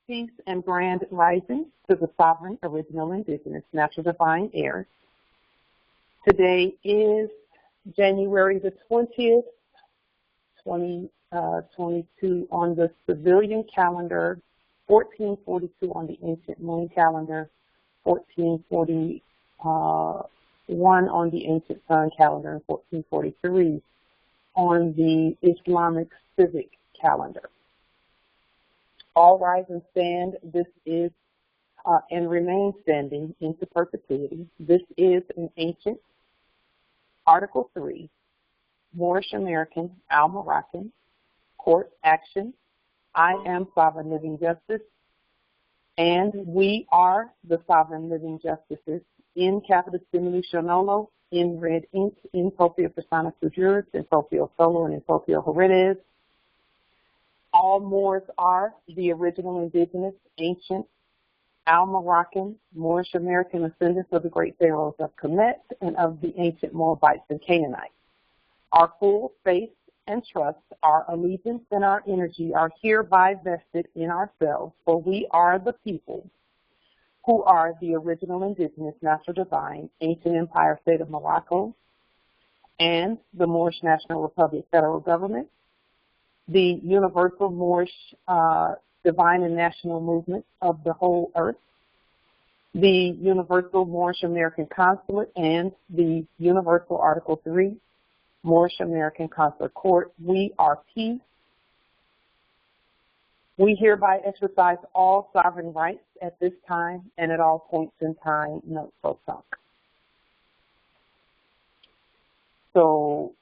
peace, and grand rising to the sovereign, original, indigenous, natural, divine heirs. Today is January the 20th, 2022 on the civilian calendar, 1442 on the ancient moon calendar, 1441 on the ancient sun calendar, and 1443 on the Islamic civic calendar. All rise and stand. This is and remain standing into perpetuity. This is an ancient Article 3, Moorish American, Al-Moroccan, court action. I am sovereign living justice, and we are the sovereign living justices in capitis diminution nolo, in red ink, in proprio persona sui juris, in proprio solo, and in proprio heredes. All Moors are the original indigenous, ancient, Al-Moroccan, Moorish American descendants of the great pharaohs of Kemet and of the ancient Moabites and Canaanites. Our full faith and trust, our allegiance and our energy are hereby vested in ourselves, for we are the people who are the original indigenous, natural, divine, ancient empire state of Morocco and the Moorish National Republic federal government, the universal Moorish divine and national movement of the whole earth, the universal Moorish American consulate, and the universal Article 3 Moorish American Consular Court. We are peace. We hereby exercise all sovereign rights at this time and at all points in time, note pro tunc. So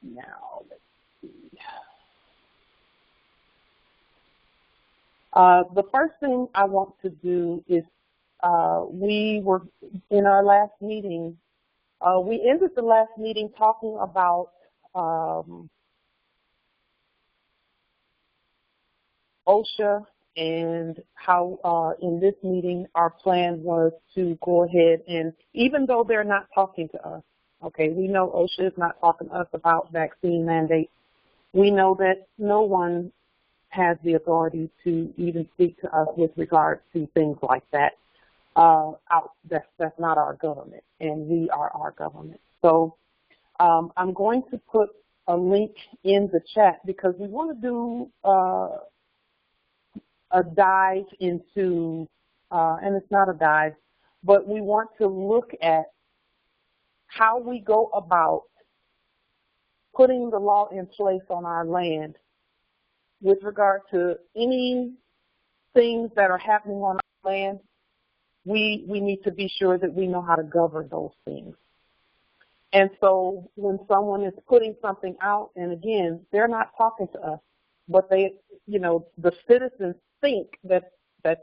now let's see. The first thing I want to do is we were in our last meeting. We ended the last meeting talking about OSHA and how in this meeting our plan was to go ahead and, even though they're not talking to us, okay, we know OSHA is not talking to us about vaccine mandates. We know that no one has the authority to even speak to us with regard to things like that. That's not our government, and we are our government. So I'm going to put a link in the chat because we want to do a dive into, and it's not a dive, but we want to look at how we go about putting the law in place on our land with regard to any things that are happening on our land. We need to be sure that we know how to govern those things. And so when someone is putting something out, and again, they're not talking to us, but they, you know, the citizens think that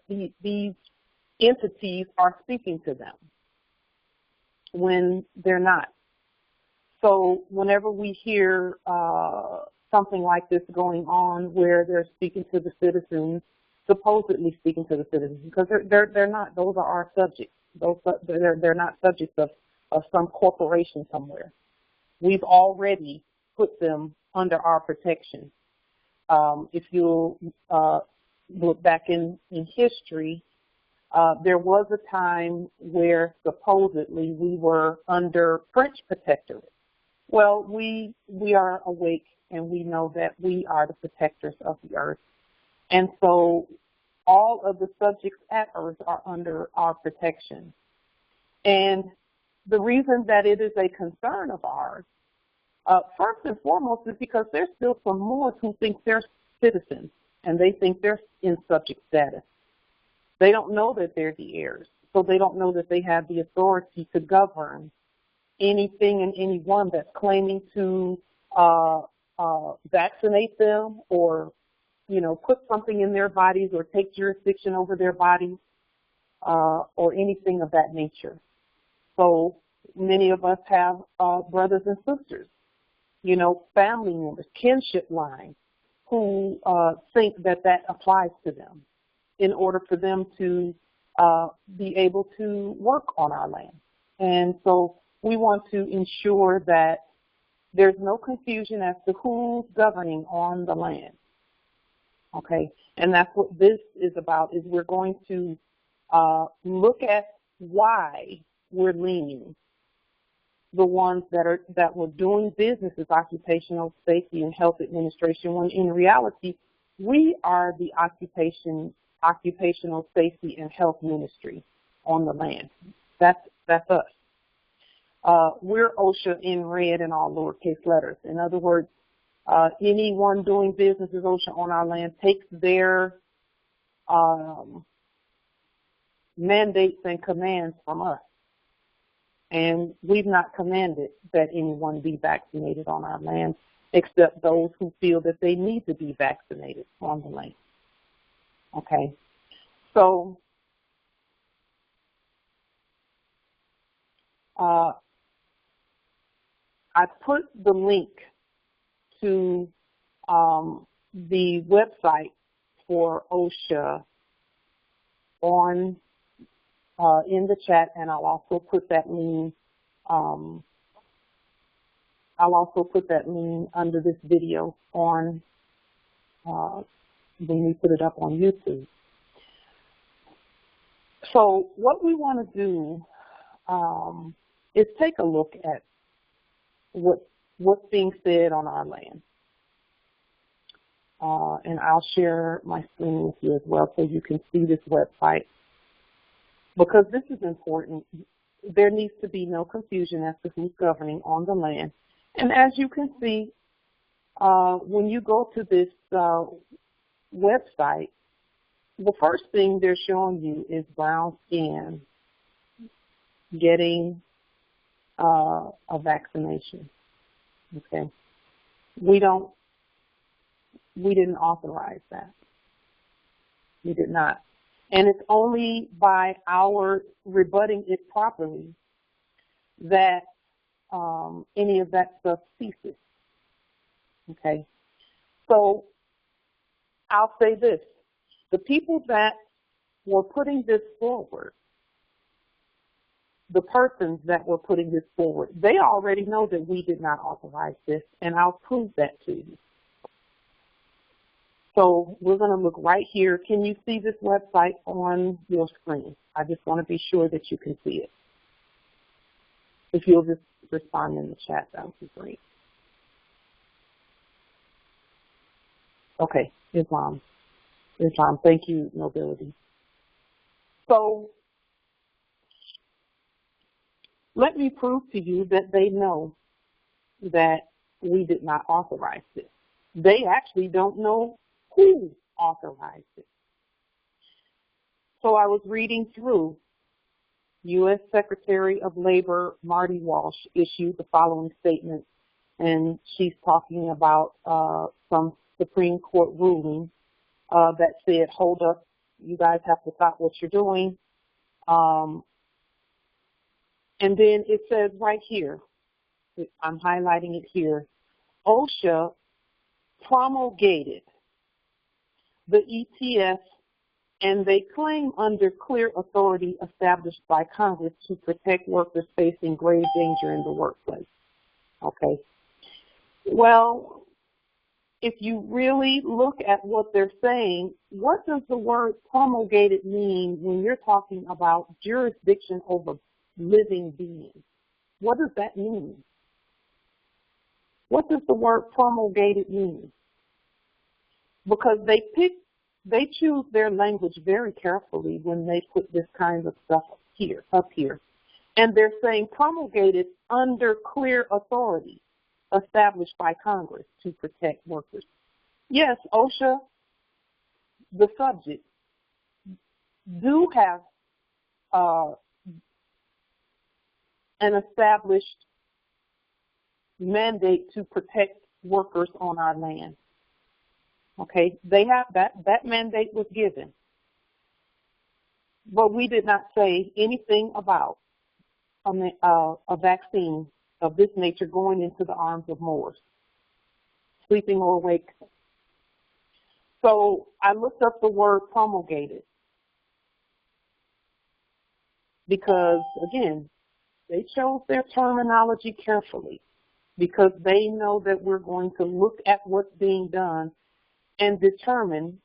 these entities are speaking to them when they're not. So whenever we hear something like this going on where they're speaking to the citizens, supposedly speaking to the citizens, because they're not, those are our subjects. They're not subjects of some corporation somewhere. We've already put them under our protection. If you'll look back in history, there was a time where supposedly we were under French protectorate. Well, we are awake and we know that we are the protectors of the earth. And so all of the subjects at earth are under our protection. And the reason that it is a concern of ours, first and foremost, is because there's still some Moors who think they're citizens and they think they're in subject status. They don't know that they're the heirs, so they don't know that they have the authority to govern anything and anyone that's claiming to vaccinate them or, you know, put something in their bodies or take jurisdiction over their bodies or anything of that nature. So many of us have brothers and sisters, you know, family members, kinship lines, who think that that applies to them in order for them to be able to work on our land. And so we want to ensure that there's no confusion as to who's governing on the land. Okay, And that's what this is about, is we're going to look at why we're liening the ones that were doing business as Occupational Safety and Health Administration, when in reality, we are the Occupational Safety and Health Ministry on the land. That's us. We're OSHA in red and all lowercase letters. In other words, anyone doing business as OSHA on our land takes their mandates and commands from us. And we've not commanded that anyone be vaccinated on our land, except those who feel that they need to be vaccinated on the land. Okay? So, I put the link to the website for OSHA on in the chat, and I'll also put that lien. I'll also put that lien under this video on when we put it up on YouTube. So what we want to do is take a look at what's being said on our land. And I'll share my screen with you as well so you can see this website. Because this is important, there needs to be no confusion as to who's governing on the land. And as you can see, when you go to this website, the first thing they're showing you is brown skin getting a vaccination. Okay, we didn't authorize that. We did not. And it's only by our rebutting it properly that any of that stuff ceases. Okay? So I'll say this. The people that were putting this forward, the persons that were putting this forward, they already know that we did not authorize this, and I'll prove that to you. So we're going to look right here. Can you see this website on your screen? I just want to be sure that you can see it. If you'll just respond in the chat, that would be great. Okay, Islam. Thank you, Nobility. So let me prove to you that they know that we did not authorize this. They actually don't know who authorized it. So I was reading through. U.S. Secretary of Labor Marty Walsh issued the following statement, and she's talking about some Supreme Court ruling that said, hold up, you guys have to stop what you're doing. And then it says right here, I'm highlighting it here, OSHA promulgated the ETS, and they claim under clear authority established by Congress to protect workers facing grave danger in the workplace. Okay. Well, if you really look at what they're saying, what does the word promulgated mean when you're talking about jurisdiction over living beings? What does that mean? What does the word promulgated mean? Because they choose their language very carefully when they put this kind of stuff up here. And they're saying promulgated under clear authority established by Congress to protect workers. Yes, OSHA, the subject, do have an established mandate to protect workers on our land. Okay, they have that mandate was given. But we did not say anything about a vaccine of this nature going into the arms of Moors, sleeping or awake. So I looked up the word promulgated because, again, they chose their terminology carefully because they know that we're going to look at what's being done and determine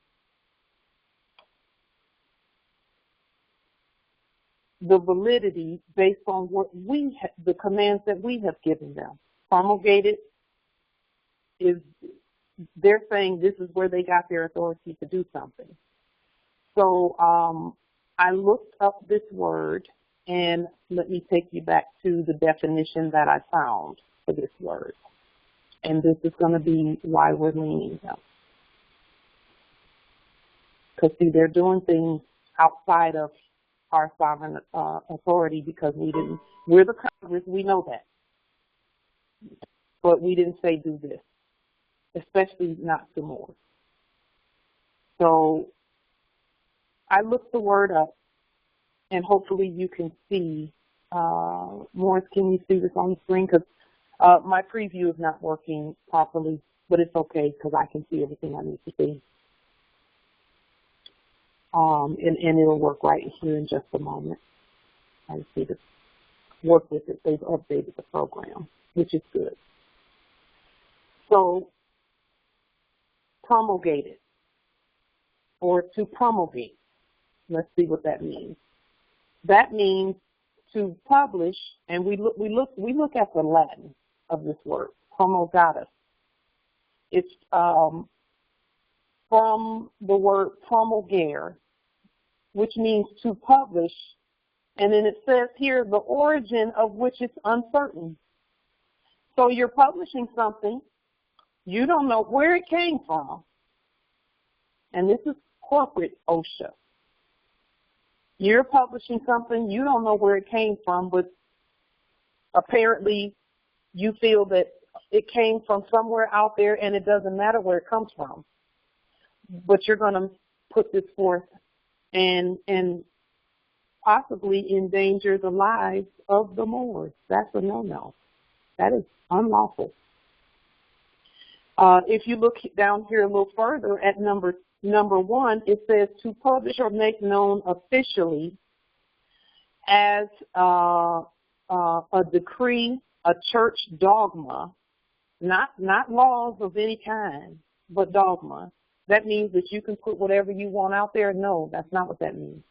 the validity based on what the commands that we have given them. Promulgated is, they're saying this is where they got their authority to do something. So I looked up this word, and let me take you back to the definition that I found for this word. And this is going to be why we're leaning them. Because, see, they're doing things outside of our sovereign authority because we're the Congress, we know that. But we didn't say do this, especially not to more. So I looked the word up, and hopefully you can see. Morris, can you see this on the screen? Because my preview is not working properly, but it's okay because I can see everything I need to see. And it'll work right here in just a moment. I just need to work with it. They've updated the program, which is good. So, promulgated, or to promulgate. Let's see what that means. That means to publish, and we look at the Latin of this word, promulgatus. It's from the word promulgare, which means to publish, and then it says here the origin of which is uncertain. So you're publishing something, you don't know where it came from, and this is corporate OSHA. You're publishing something, you don't know where it came from, but apparently you feel that it came from somewhere out there and it doesn't matter where it comes from. But you're going to put this forth and possibly endanger the lives of the Moors. That's a no-no. That is unlawful. If you look down here a little further at number 1, it says to publish or make known officially as a decree, a church dogma, not laws of any kind, but dogma. That means that you can put whatever you want out there? No, that's not what that means.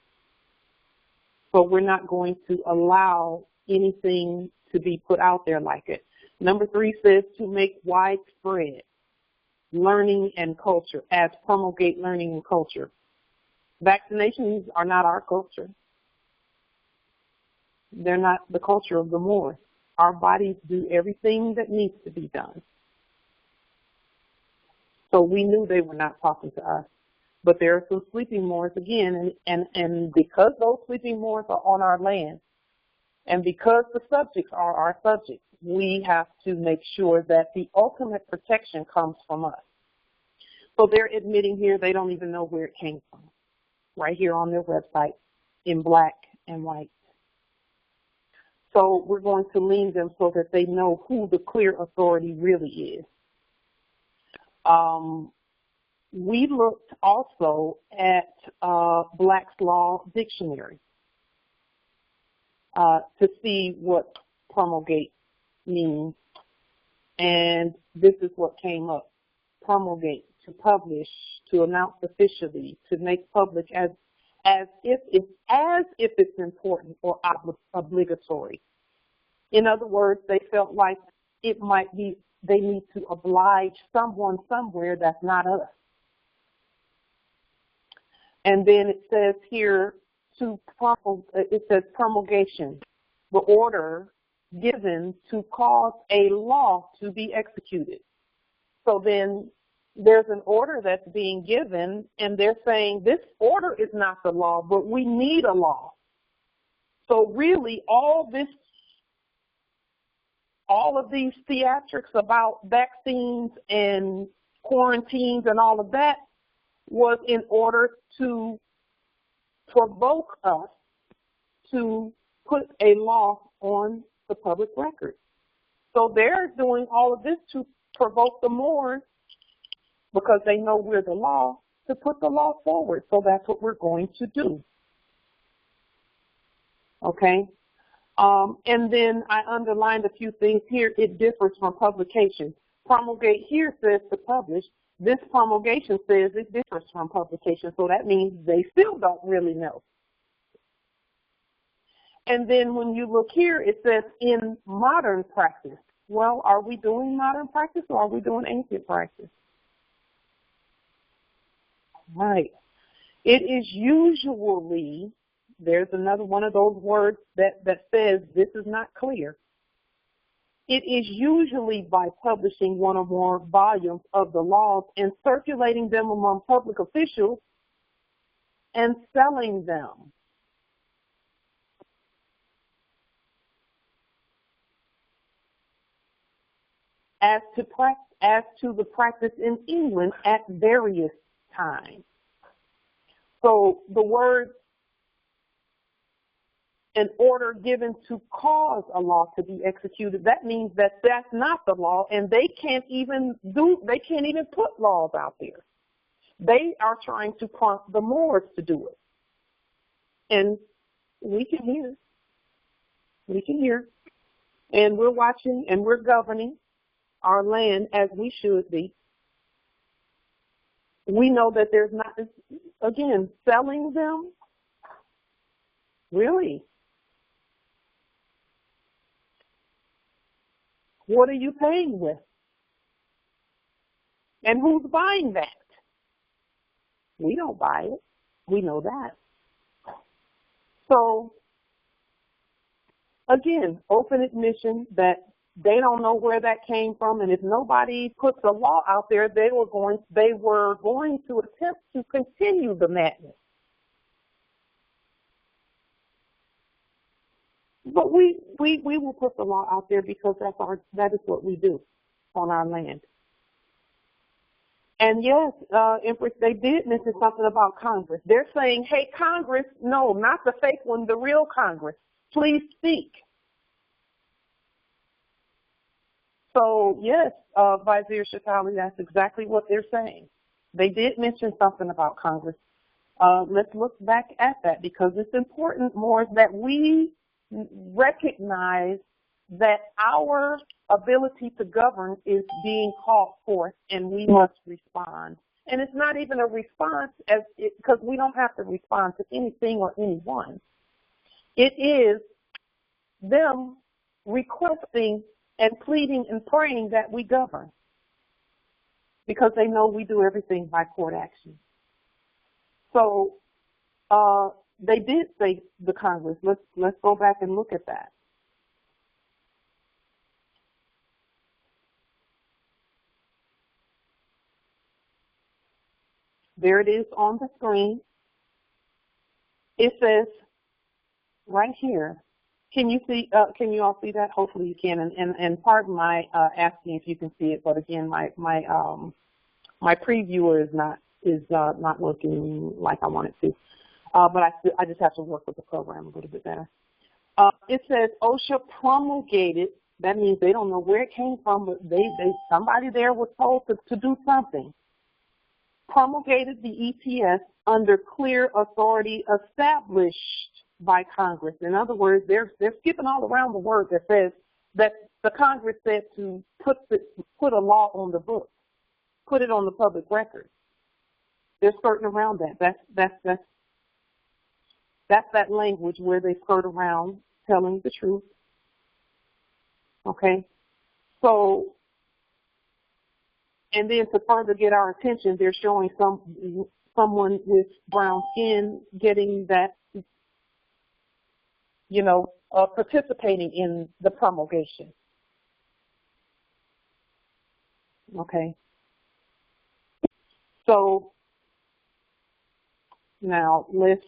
So we're not going to allow anything to be put out there like it. Number 3 says to make widespread learning and culture, as promulgate learning and culture. Vaccinations are not our culture. They're not the culture of the Moors. Our bodies do everything that needs to be done. So we knew they were not talking to us. But there are some sleeping Moors again, and because those sleeping Moors are on our land, and because the subjects are our subjects, we have to make sure that the ultimate protection comes from us. So they're admitting here they don't even know where it came from, right here on their website in black and white. So we're going to lean them so that they know who the clear authority really is. We looked also at Black's Law Dictionary to see what promulgate means, and this is what came up. Promulgate, to publish, to announce officially, to make public as if it's important or obligatory. In other words, they felt like it might be they need to oblige someone somewhere that's not us. And then it says here it says promulgation, the order given to cause a law to be executed. So then there's an order that's being given, and they're saying this order is not the law, but we need a law. So really all of these theatrics about vaccines and quarantines and all of that was in order to provoke us to put a law on the public record. So they're doing all of this to provoke the Moors, because they know we're the law, to put the law forward. So that's what we're going to do. Okay? And then I underlined a few things here. It differs from publication. Promulgate here says to publish. This promulgation says it differs from publication. So that means they still don't really know. And then when you look here, it says in modern practice. Well, are we doing modern practice or are we doing ancient practice? Right. It is usually, there's another one of those words that says this is not clear. It is usually by publishing one or more volumes of the laws and circulating them among public officials and selling them. As to the practice in England at various times. So the word, an order given to cause a law to be executed, that means that that's not the law, and they can't even put laws out there. They are trying to prompt the Moors to do it. And we can hear, and we're watching and we're governing our land as we should be. We know that there's not, again, selling them, really? What are you paying with? And who's buying that? We don't buy it. We know that. So, again, open admission that they don't know where that came from, and if nobody puts a law out there, they were going to attempt to continue the madness. But we will put the law out there because that is what we do on our land. And yes, Empress, they did mention something about Congress. They're saying, hey, Congress, no, not the fake one, the real Congress, please speak. So, yes, Vizier Shatali, that's exactly what they're saying. They did mention something about Congress. Let's look back at that because it's important more that we recognize that our ability to govern is being called forth and we must respond. And it's not even a response because we don't have to respond to anything or anyone. It is them requesting and pleading and praying that we govern because they know we do everything by court action. So they did say the Congress. Let's go back and look at that. There it is on the screen. It says right here. Can you see? Can you all see that? Hopefully you can. And pardon my asking if you can see it, but again, my previewer is not working like I want it to. But I just have to work with the program a little bit better. It says OSHA promulgated. That means they don't know where it came from, but somebody there was told to do something. Promulgated the ETS under clear authority established by Congress. In other words, they're skipping all around the word that says that the Congress said to put a law on the book, put it on the public record. They're skirting around that. That's that language where they skirt around telling the truth. Okay, so. And then to further get our attention, they're showing someone with brown skin getting that, participating in the promulgation. Okay. So now let's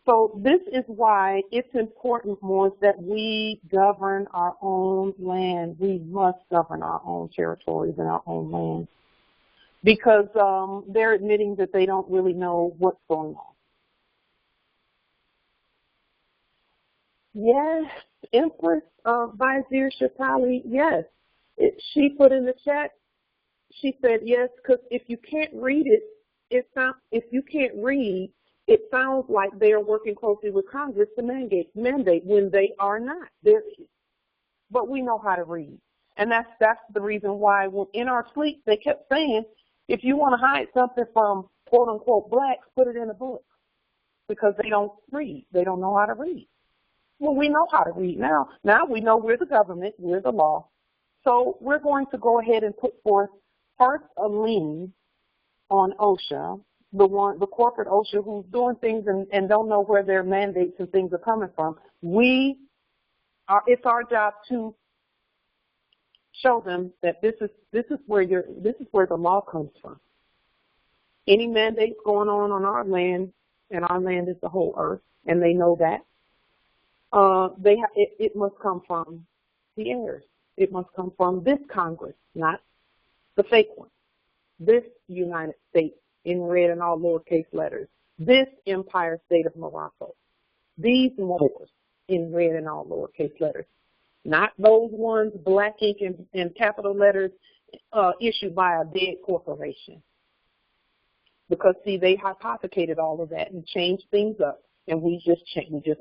So this is why it's important, Moors, that we govern our own land. We must govern our own territories and our own land because they're admitting that they don't really know what's going on. Yes, Empress Vizier Shatali, yes. She put in the chat, she said yes, because if you can't read it, if you can't read, it sounds like they are working closely with Congress to mandate when they are not. But we know how to read. And that's the reason why in our sleep they kept saying, if you want to hide something from quote-unquote blacks put it in the book because they don't read. They don't know how to read. Well, we know how to read now. Now we know we're the government, we're the law. So we're going to go ahead and put forth first a lien on OSHA, the corporate OSHA who's doing things and don't know where their mandates and things are coming from. It's our job to show them that this is where the law comes from. Any mandates going on our land, and our land is the whole earth, and they know that. It must come from the heirs. It must come from this Congress, not the fake one. This United States, in red and all lowercase letters. This Empire State of Morocco. These Moors, in red and all lowercase letters. Not those ones, black ink and capital letters, issued by a dead corporation. Because, see, they hypothecated all of that and changed things up. And we just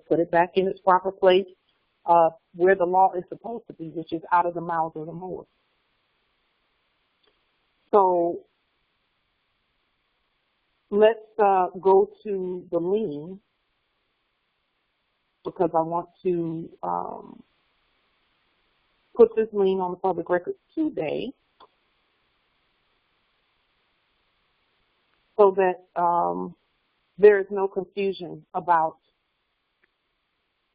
put it back in its proper place where the law is supposed to be, which is out of the mouths of the Moors. So let's go to the lien, because I want to put this lien on the public record today so that there is no confusion about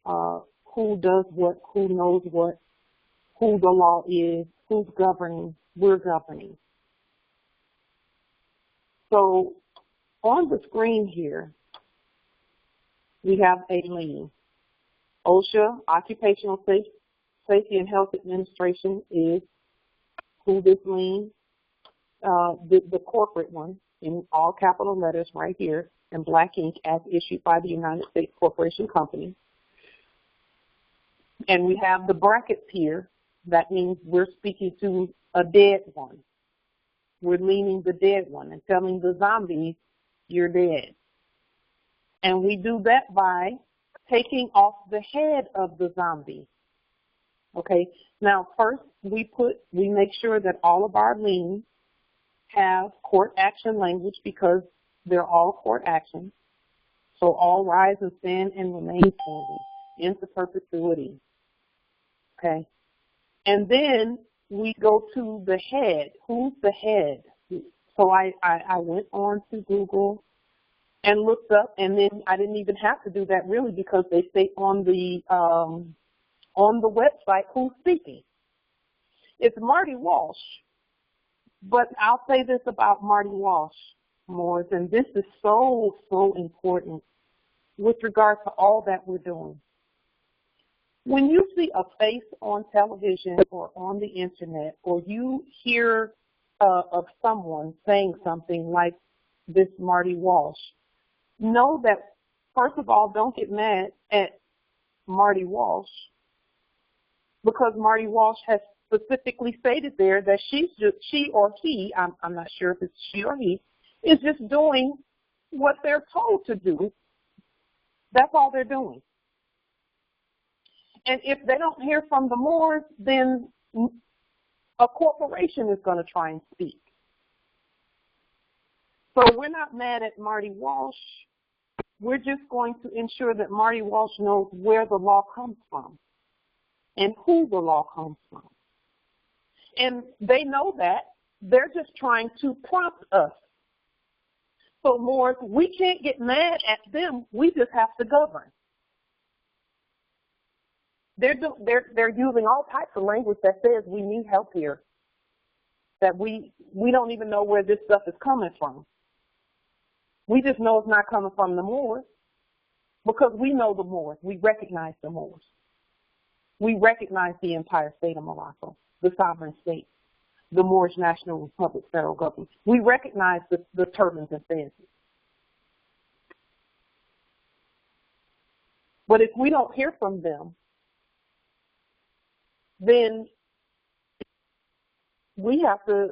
who does what, who knows what, who the law is, who's governing, we're governing. So on the screen here, we have a lien. OSHA, Occupational Safety and Health Administration, is who this lien, the corporate one, in all capital letters right here, in black ink, as issued by the United States Corporation Company. And we have the brackets here. That means we're speaking to a dead one. We're leaning the dead one and telling the zombies, you're dead. And we do that by taking off the head of the zombie. Okay, now first we make sure that all of our liens have court action language, because they're all court actions. So all rise and stand and remain standing into perpetuity. Okay, and then we go to the head. Who's the head? So I went on to Google and looked up, and then I didn't even have to do that really, because they say on the website who's speaking. It's Marty Walsh. But I'll say this about Marty Walsh, Moors, and this is so, so important with regard to all that we're doing. When you see a face on television or on the internet, or you hear of someone saying something like this Marty Walsh, know that, first of all, don't get mad at Marty Walsh, because Marty Walsh has specifically stated there that she or he, I'm not sure if it's she or he, is just doing what they're told to do. That's all they're doing. And if they don't hear from the Moors, then a corporation is going to try and speak. So we're not mad at Marty Walsh. We're just going to ensure that Marty Walsh knows where the law comes from and who the law comes from. And they know that. They're just trying to prompt us. So, Moors, we can't get mad at them. We just have to govern. They're using all types of language that says we need help here, that we don't even know where this stuff is coming from. We just know it's not coming from the Moors, because we know the Moors. We recognize the Moors. We recognize the Empire State of Morocco, the sovereign state, the Moorish National Republic federal government. We recognize the turbans and fezes. But if we don't hear from them, then we have to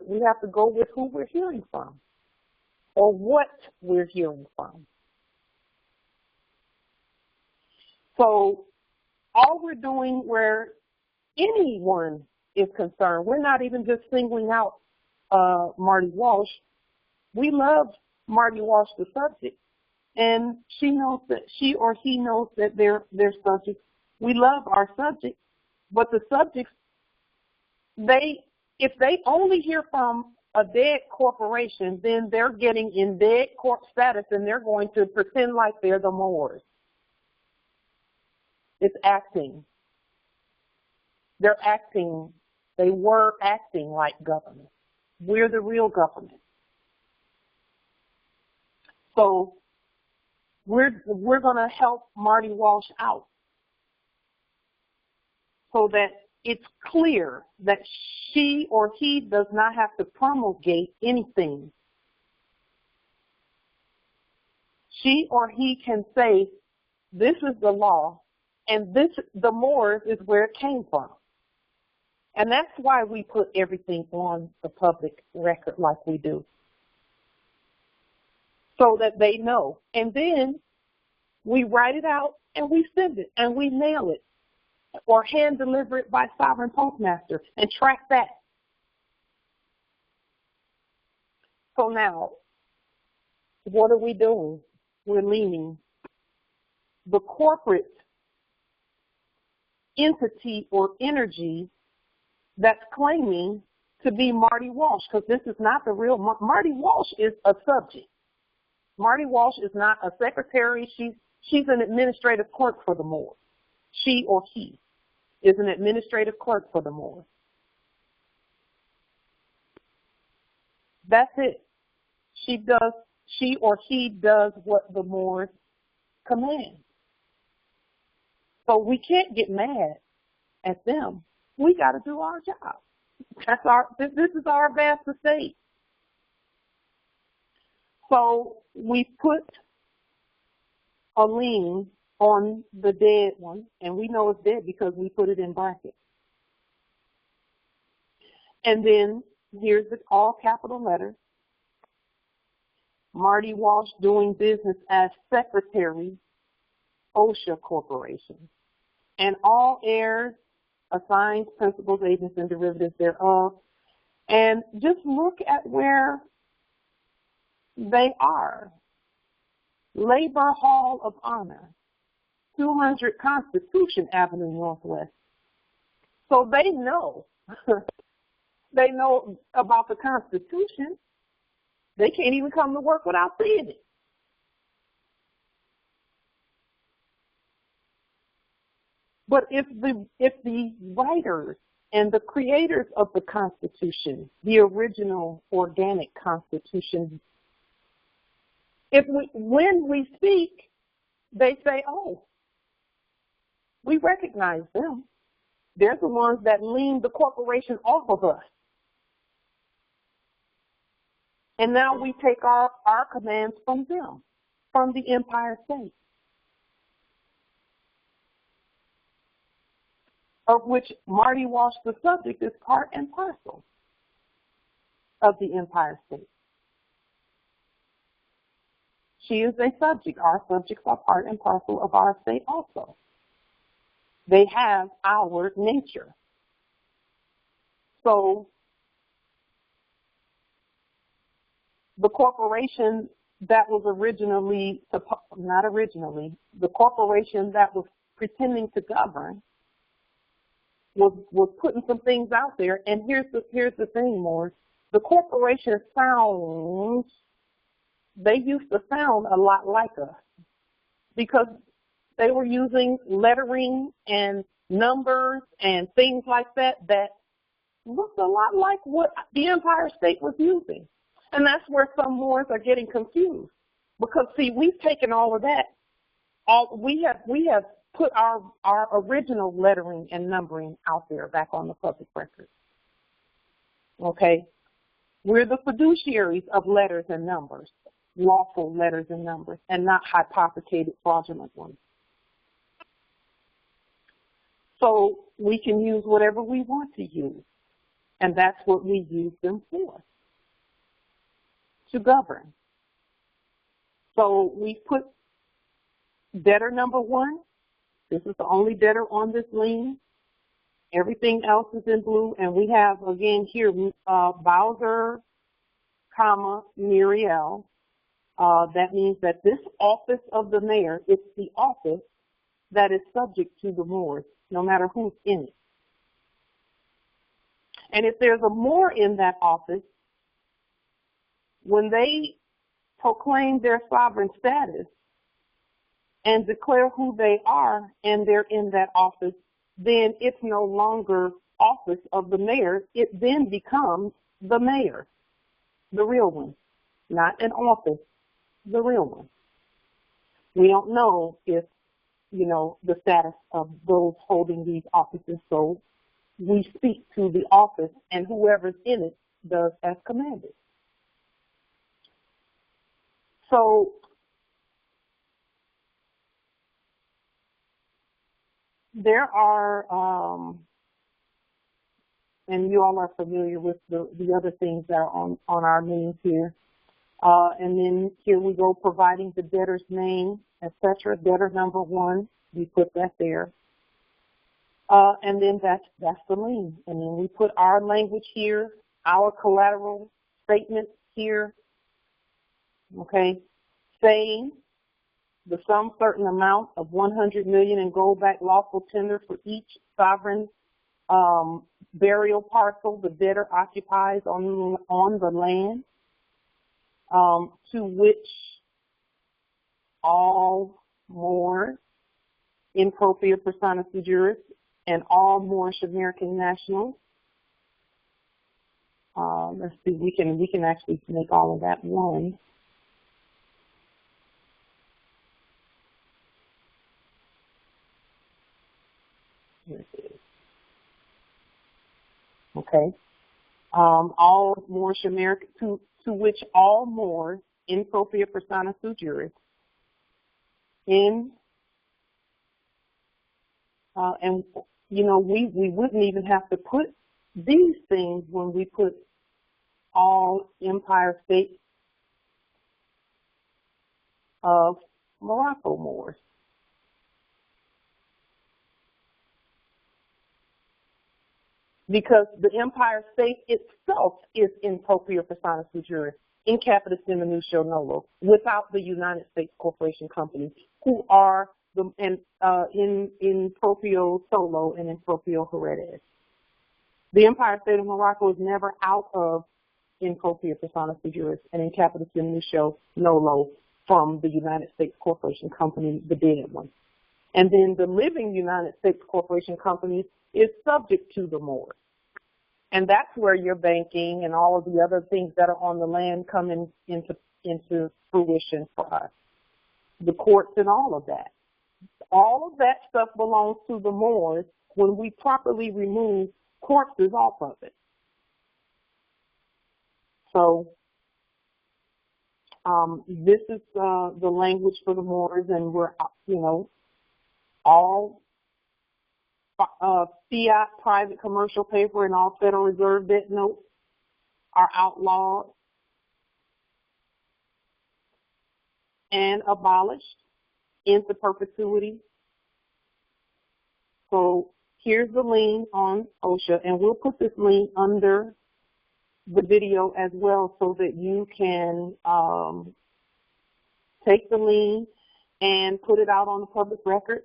go with who we're hearing from, or what we're hearing from. So all we're doing, where anyone is concerned, we're not even just singling out Marty Walsh. We love Marty Walsh the subject, and she knows that she or he knows that they're subjects. We love our subjects, but the subjects, if they only hear from a dead corporation, then they're getting in dead corp status, and they're going to pretend like they're the Moors. It's acting. They're acting. They were acting like government. We're the real government. So we're going to help Marty Walsh out so that it's clear that she or he does not have to promulgate anything. She or he can say, this is the law, and the Moors is where it came from. And that's why we put everything on the public record like we do, so that they know. And then we write it out and we send it and we mail it or hand deliver it by sovereign postmaster and track that. So now, what are we doing? We're leaning the corporate entity or energy that's claiming to be Marty Walsh, because this is not the real Marty Walsh is a subject. Marty Walsh is not a secretary. She's an administrative clerk for the Moors. She or he is an administrative clerk for the Moors. That's it. She or he does what the Moors command. So we can't get mad at them. We got to do our job. This is our vast estate. So we put a lien on the dead one, and we know it's dead because we put it in brackets. And then here's the all capital letters. Marty Walsh doing business as Secretary, OSHA Corporation, and all heirs, assigned principals, agents, and derivatives thereof. And just look at where they are. Labor Hall of Honor, 200 Constitution Avenue Northwest. So they know. They know about the Constitution. They can't even come to work without seeing it. But if the writers and the creators of the Constitution, the original organic Constitution, when we speak, they say, oh, we recognize them. They're the ones that lean the corporation off of us. And now we take our commands from them, from the Empire State, of which Marty Walsh, the subject, is part and parcel of the Empire State. She is a subject. Our subjects are part and parcel of our state also. They have our nature. So the corporation that was the corporation that was pretending to govern was putting some things out there. And here's the thing, Morris. The corporation they used to sound a lot like us because they were using lettering and numbers and things like that looked a lot like what the Empire State was using. And that's where some Moors are getting confused. Because, see, we've taken all of that. We have put our original lettering and numbering out there back on the public record. Okay? We're the fiduciaries of letters and numbers, lawful letters and numbers, and not hypothecated fraudulent ones. So we can use whatever we want to use, and that's what we use them for, to govern. So we put debtor number 1. This is the only debtor on this lien. Everything else is in blue, and we have, again, here, Bowser, comma, Muriel, That means that this office of the mayor is the office that is subject to the Moors, no matter who's in it. And if there's a Moor in that office, when they proclaim their sovereign status and declare who they are and they're in that office, then it's no longer office of the mayor. It then becomes the mayor, the real one, not an office, the real one. We don't know if, the status of those holding these offices, so we speak to the office, and whoever's in it does as commanded. So there are, and you all are familiar with the other things that are on our liens here. And then here we go, providing the debtor's name, etc. Debtor number 1, we put that there. And then that's the lien. And then we put our language here, our collateral statement here, okay, saying the sum certain amount of 100 million in gold-backed lawful tender for each sovereign burial parcel the debtor occupies on the land, to which all Moors in propria persona sui juris and all Moorish American nationals. Let's see, we can actually make all of that one. Here it is. Okay. All Moorish American, to which all Moors in propria persona sui juris in, and we wouldn't even have to put these things when we put all Empire State of Morocco Moors. Because the Empire State itself is in propria persona sui juris, in capitis diminution nolo, without the United States Corporation Company, who are in proprio solo and in proprio heredes. The Empire State of Morocco is never out of in propria persona sui juris and in capitis diminution nolo from the United States Corporation Company, the dead one. And then the living United States Corporation Company is subject to the Moors. And that's where your banking and all of the other things that are on the land come into fruition for us. The courts and all of that. All of that stuff belongs to the Moors when we properly remove corpses off of it. So this is the language for the Moors, and we're, all fiat, private, commercial paper, and all Federal Reserve debt notes are outlawed and abolished into perpetuity. So here's the lien on OSHA, and we'll put this lien under the video as well so that you can take the lien and put it out on the public record.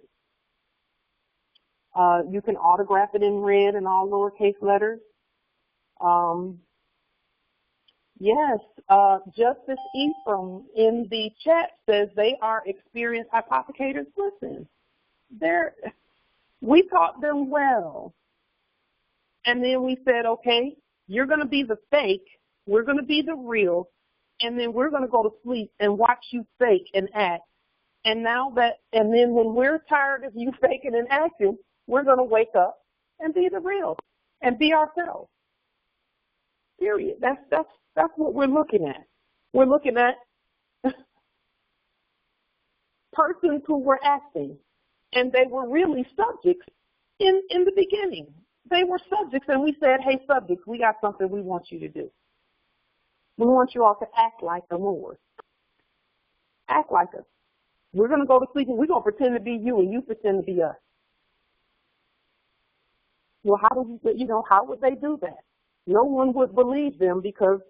You can autograph it in red and all lowercase letters. Yes, Justice Ephraim in the chat says they are experienced hypothecators. Listen, we taught them well. And then we said, okay, you're going to be the fake, we're going to be the real, and then we're going to go to sleep and watch you fake and act. And then when we're tired of you faking and acting, we're going to wake up and be the real and be ourselves. Period. That's what we're looking at. We're looking at persons who were acting, and they were really subjects in the beginning. They were subjects, and we said, hey, subjects, we got something we want you to do. We want you all to act like the Moors. Act like us. We're going to go to sleep, and we're going to pretend to be you, and you pretend to be us. Well, how would they do that? No one would believe them because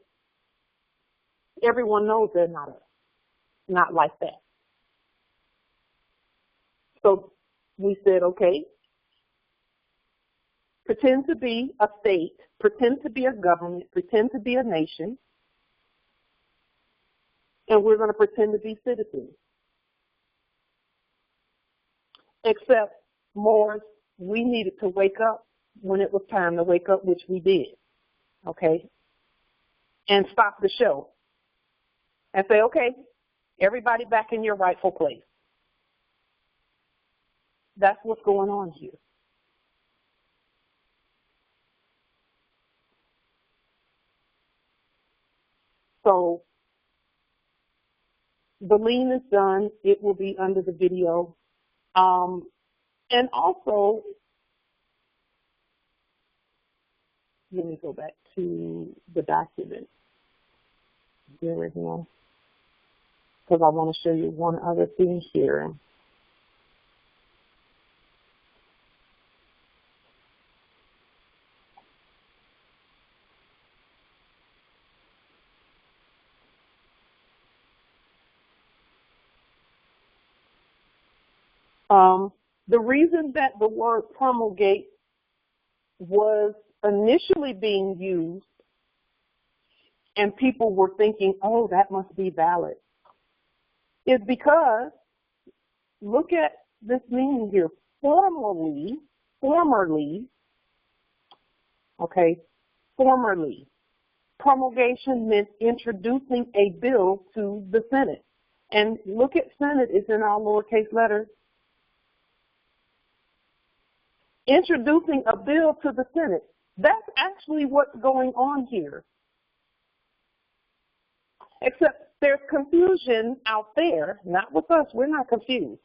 everyone knows they're not us. not like that. So we said, okay, pretend to be a state, pretend to be a government, pretend to be a nation, and we're going to pretend to be citizens. Except, Morris, we needed to wake up when it was time to wake up, which we did, okay? And stop the show and say, okay, everybody back in your rightful place. That's what's going on here. So the lien is done. It will be under the video. And also, let me go back to the document, the original, because I want to show you one other thing here. The reason that the word promulgate was initially being used and people were thinking, oh, that must be valid, is because, look at this meaning here, formerly, okay, formerly, promulgation meant introducing a bill to the Senate. And look at Senate, it's in our lowercase letters. Introducing a bill to the Senate. That's actually what's going on here. Except there's confusion out there, not with us, we're not confused.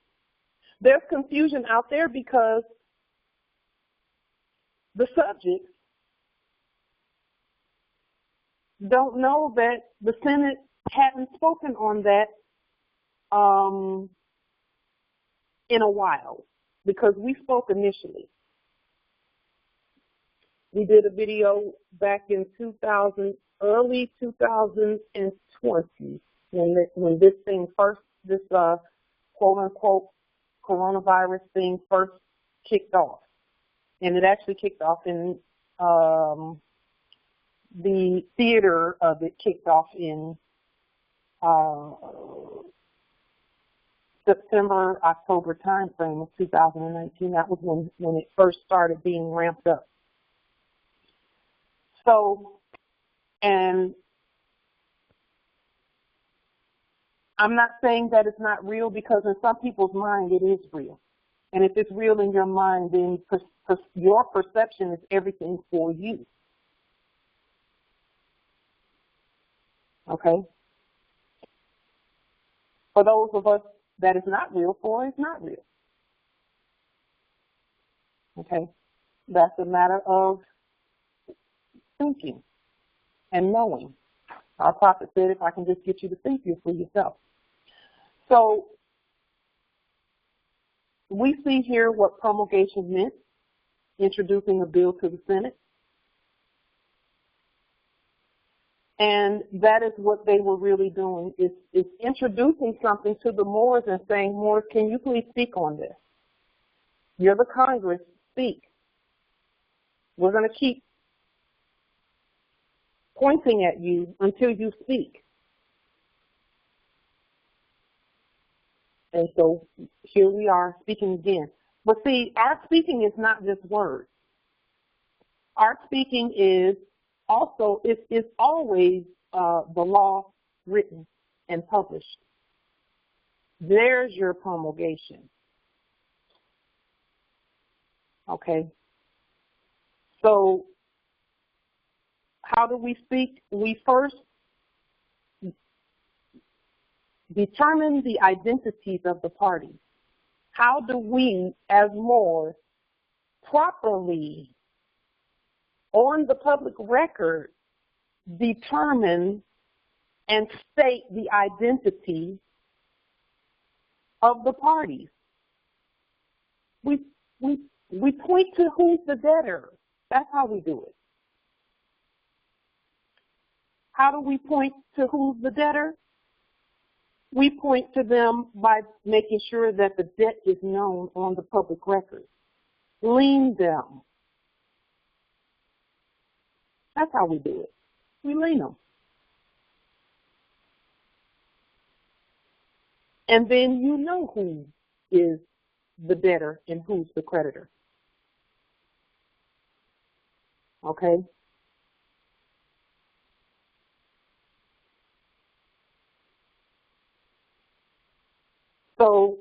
There's confusion out there because the subjects don't know that the Senate hadn't spoken on that in a while, because we spoke initially. We did a video back in early 2020 when this thing first, this quote unquote coronavirus thing first kicked off. And it actually kicked off in the theater of it kicked off in September, October timeframe of 2019. That was when it first started being ramped up. So, and I'm not saying that it's not real, because in some people's mind it is real. And if it's real in your mind, then your perception is everything for you. Okay? For those of us that is not real for, it's not real. Okay? That's a matter of thinking and knowing. Our prophet said, if I can just get you to think, you for yourself. So we see here what promulgation meant, introducing a bill to the Senate. And that is what they were really doing, is introducing something to the Moors and saying, Moors, can you please speak on this? You're the Congress, speak. We're going to keep pointing at you until you speak. And so here we are speaking again. But see, our speaking is not just words. Our speaking is also, it's always the law written and published. There's your promulgation. Okay? So how do we speak? We first determine the identities of the parties. How do we, as Moors, properly, on the public record, determine and state the identity of the parties? We point to who's the debtor. That's how we do it. How do we point to who's the debtor? We point to them by making sure that the debt is known on the public record. Lien them. That's how we do it. We lien them. And then you know who is the debtor and who's the creditor. Okay? So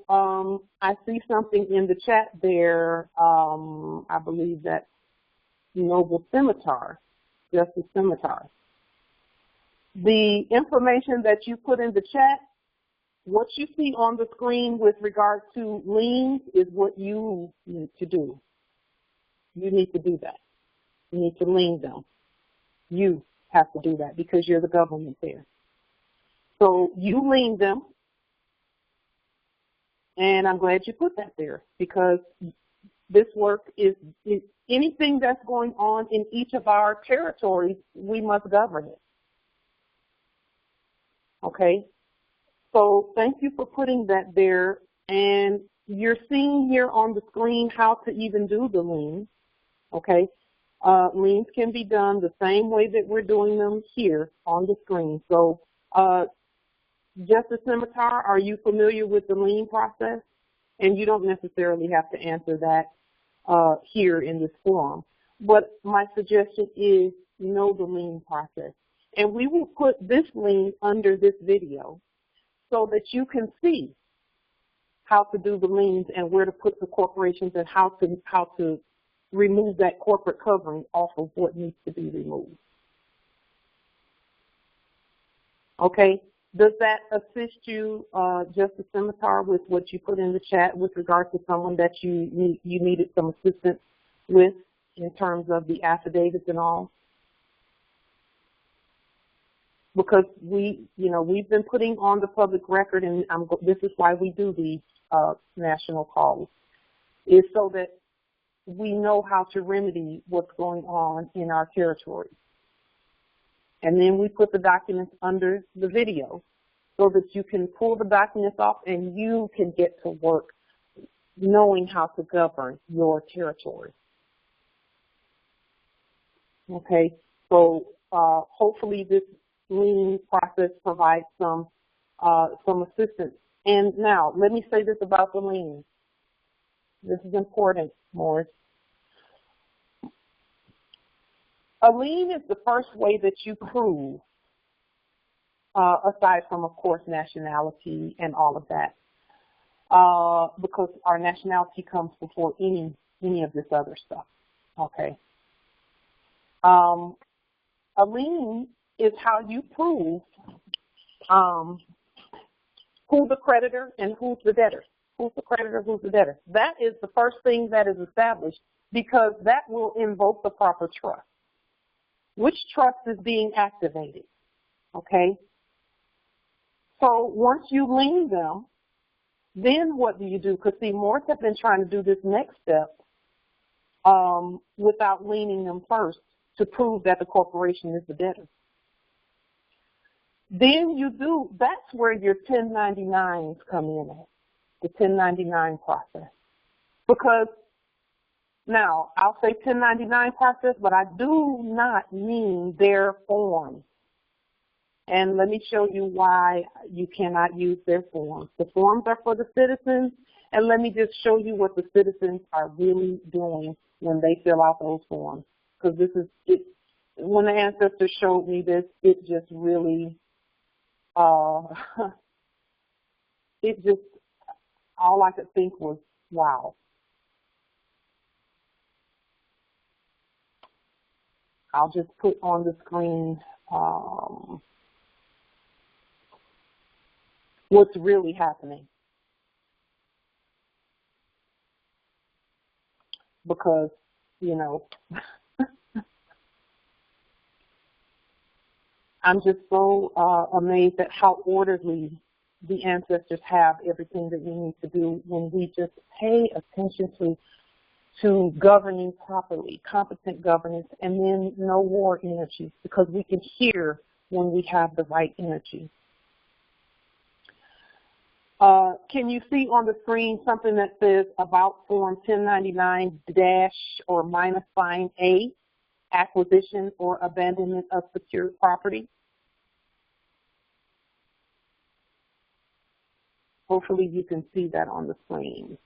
I see something in the chat there. I believe that's Noble Scimitar, Justice Scimitar. The information that you put in the chat, what you see on the screen with regard to liens is what you need to do. You need to do that. You need to lien them. You have to do that because you're the government there. So you lien them. And I'm glad you put that there because this work is anything that's going on in each of our territories, we must govern it. Okay? So thank you for putting that there. And you're seeing here on the screen how to even do the liens. Okay? Liens can be done the same way that we're doing them here on the screen. So Justice Scimitar, are you familiar with the lien process? And you don't necessarily have to answer that here in this forum. But my suggestion is know the lien process. And we will put this lien under this video so that you can see how to do the liens and where to put the corporations and how to remove that corporate covering off of what needs to be removed. Okay? Does that assist you, Justice Scimitar, with what you put in the chat with regard to someone that you needed some assistance with in terms of the affidavits and all? Because we've been putting on the public record, and this is why we do these national calls, is so that we know how to remedy what's going on in our territory. And then we put the documents under the video so that you can pull the documents off and you can get to work knowing how to govern your territory. Okay, so hopefully this lien process provides some assistance. And now, let me say this about the lien. This is important, Morris. A lien is the first way that you prove, aside from, of course, nationality and all of that, because our nationality comes before any of this other stuff. Okay. A lien is how you prove who's the creditor and who's the debtor. Who's the creditor, who's the debtor. That is the first thing that is established because that will invoke the proper trust. Which trust is being activated, okay? So once you lien them, then what do you do? Because, see, Morris have been trying to do this next step without liening them first to prove that the corporation is the debtor. Then you do, that's where your 1099s come in at, the 1099 process. Because now, I'll say 1099 process, but I do not mean their forms. And let me show you why you cannot use their forms. The forms are for the citizens, and let me just show you what the citizens are really doing when they fill out those forms. Because this is, when the ancestors showed me this, it just really, all I could think was, wow. I'll just put on the screen what's really happening. Because, I'm just so amazed at how orderly the ancestors have everything that we need to do when we just pay attention to governing properly, competent governance, and then no war energy, because we can hear when we have the right energy. Can you see on the screen something that says about Form 1099 dash or minus sign A, acquisition or abandonment of secured property? Hopefully you can see that on the screen.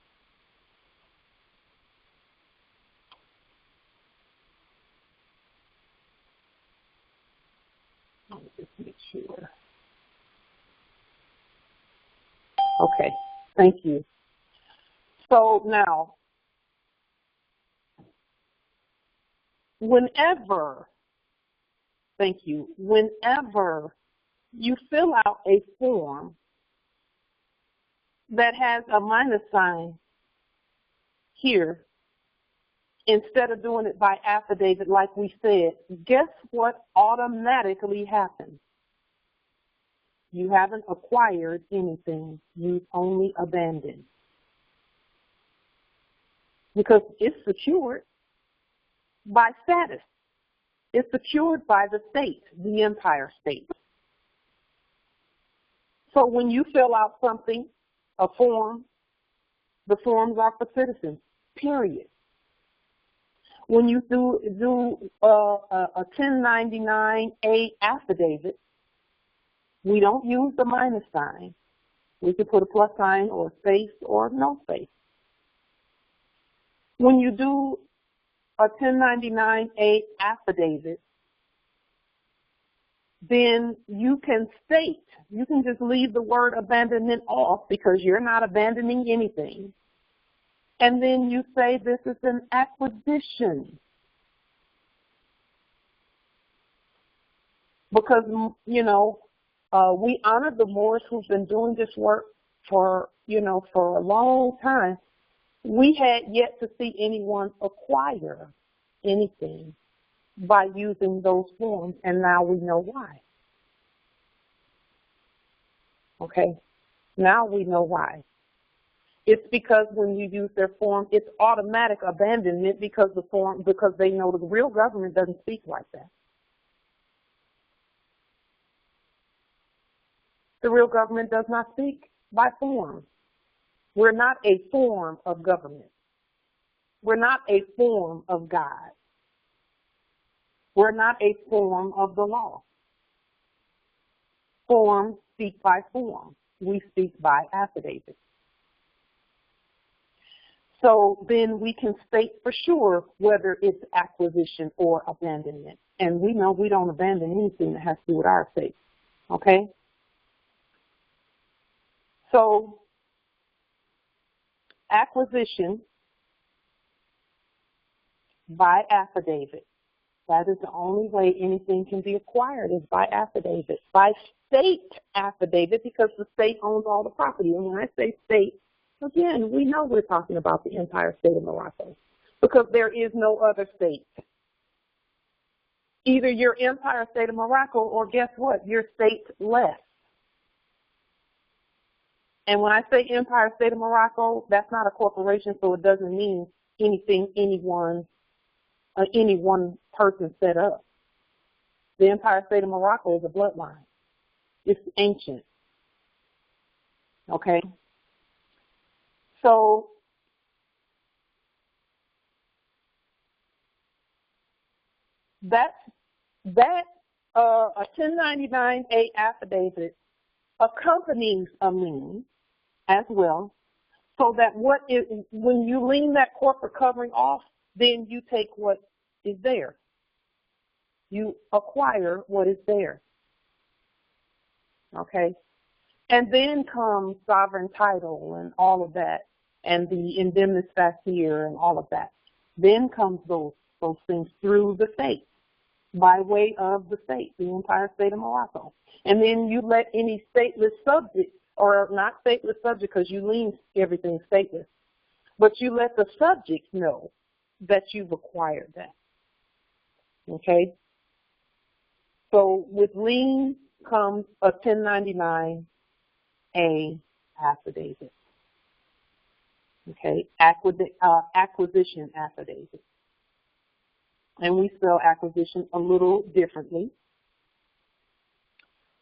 Let me just make sure. Okay, thank you. So now, whenever you fill out a form that has a minus sign here, instead of doing it by affidavit like we said, guess what automatically happens? You haven't acquired anything. You've only abandoned. Because it's secured by status. It's secured by the state, the empire state. So when you fill out something, a form, the forms are for citizens, period. When you do a 1099A affidavit, we don't use the minus sign. We could put a plus sign or a space or no space. When you do a 1099A affidavit, then you can state, you can just leave the word abandonment off because you're not abandoning anything. And then you say this is an acquisition. Because, you know, we honor the Moors who've been doing this work for, for a long time. We had yet to see anyone acquire anything by using those forms, and now we know why. Okay? Now we know why. It's because when you use their form, it's automatic abandonment because they know the real government doesn't speak like that. The real government does not speak by form. We're not a form of government. We're not a form of God. We're not a form of the law. Forms speak by form. We speak by affidavit. So then we can state for sure whether it's acquisition or abandonment. And we know we don't abandon anything that has to do with our state. Okay? So acquisition by affidavit. That is the only way anything can be acquired is by affidavit. By state affidavit because the state owns all the property. And when I say state, again, we know we're talking about the entire state of Morocco because there is no other state. Either you're Empire State of Morocco or guess what? You're stateless. And when I say Empire State of Morocco, that's not a corporation, so it doesn't mean anything any one person set up. The Empire State of Morocco is a bloodline. It's ancient. Okay? So a 1099A affidavit accompanies a lien as well, so that when you lien that corporate covering off, then you take what is there. You acquire what is there. Okay? And then comes sovereign title and all of that, and the indemnis facier and all of that. Then comes those things through the state, by way of the state, the entire state of Morocco. And then you let any stateless subject, or not stateless subject because you lien everything stateless, but you let the subject know that you've acquired that. Okay? So with lien comes a 1099A affidavit. Okay? Acquisition affidavit. And we spell acquisition a little differently.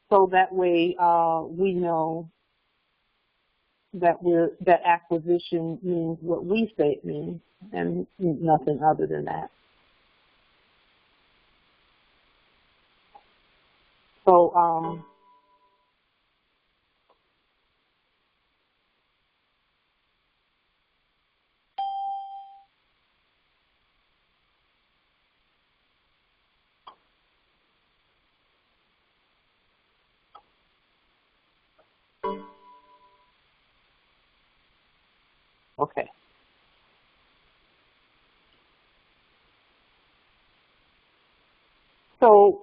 So that way we know that acquisition means what we say it means, and nothing other than that. So okay. So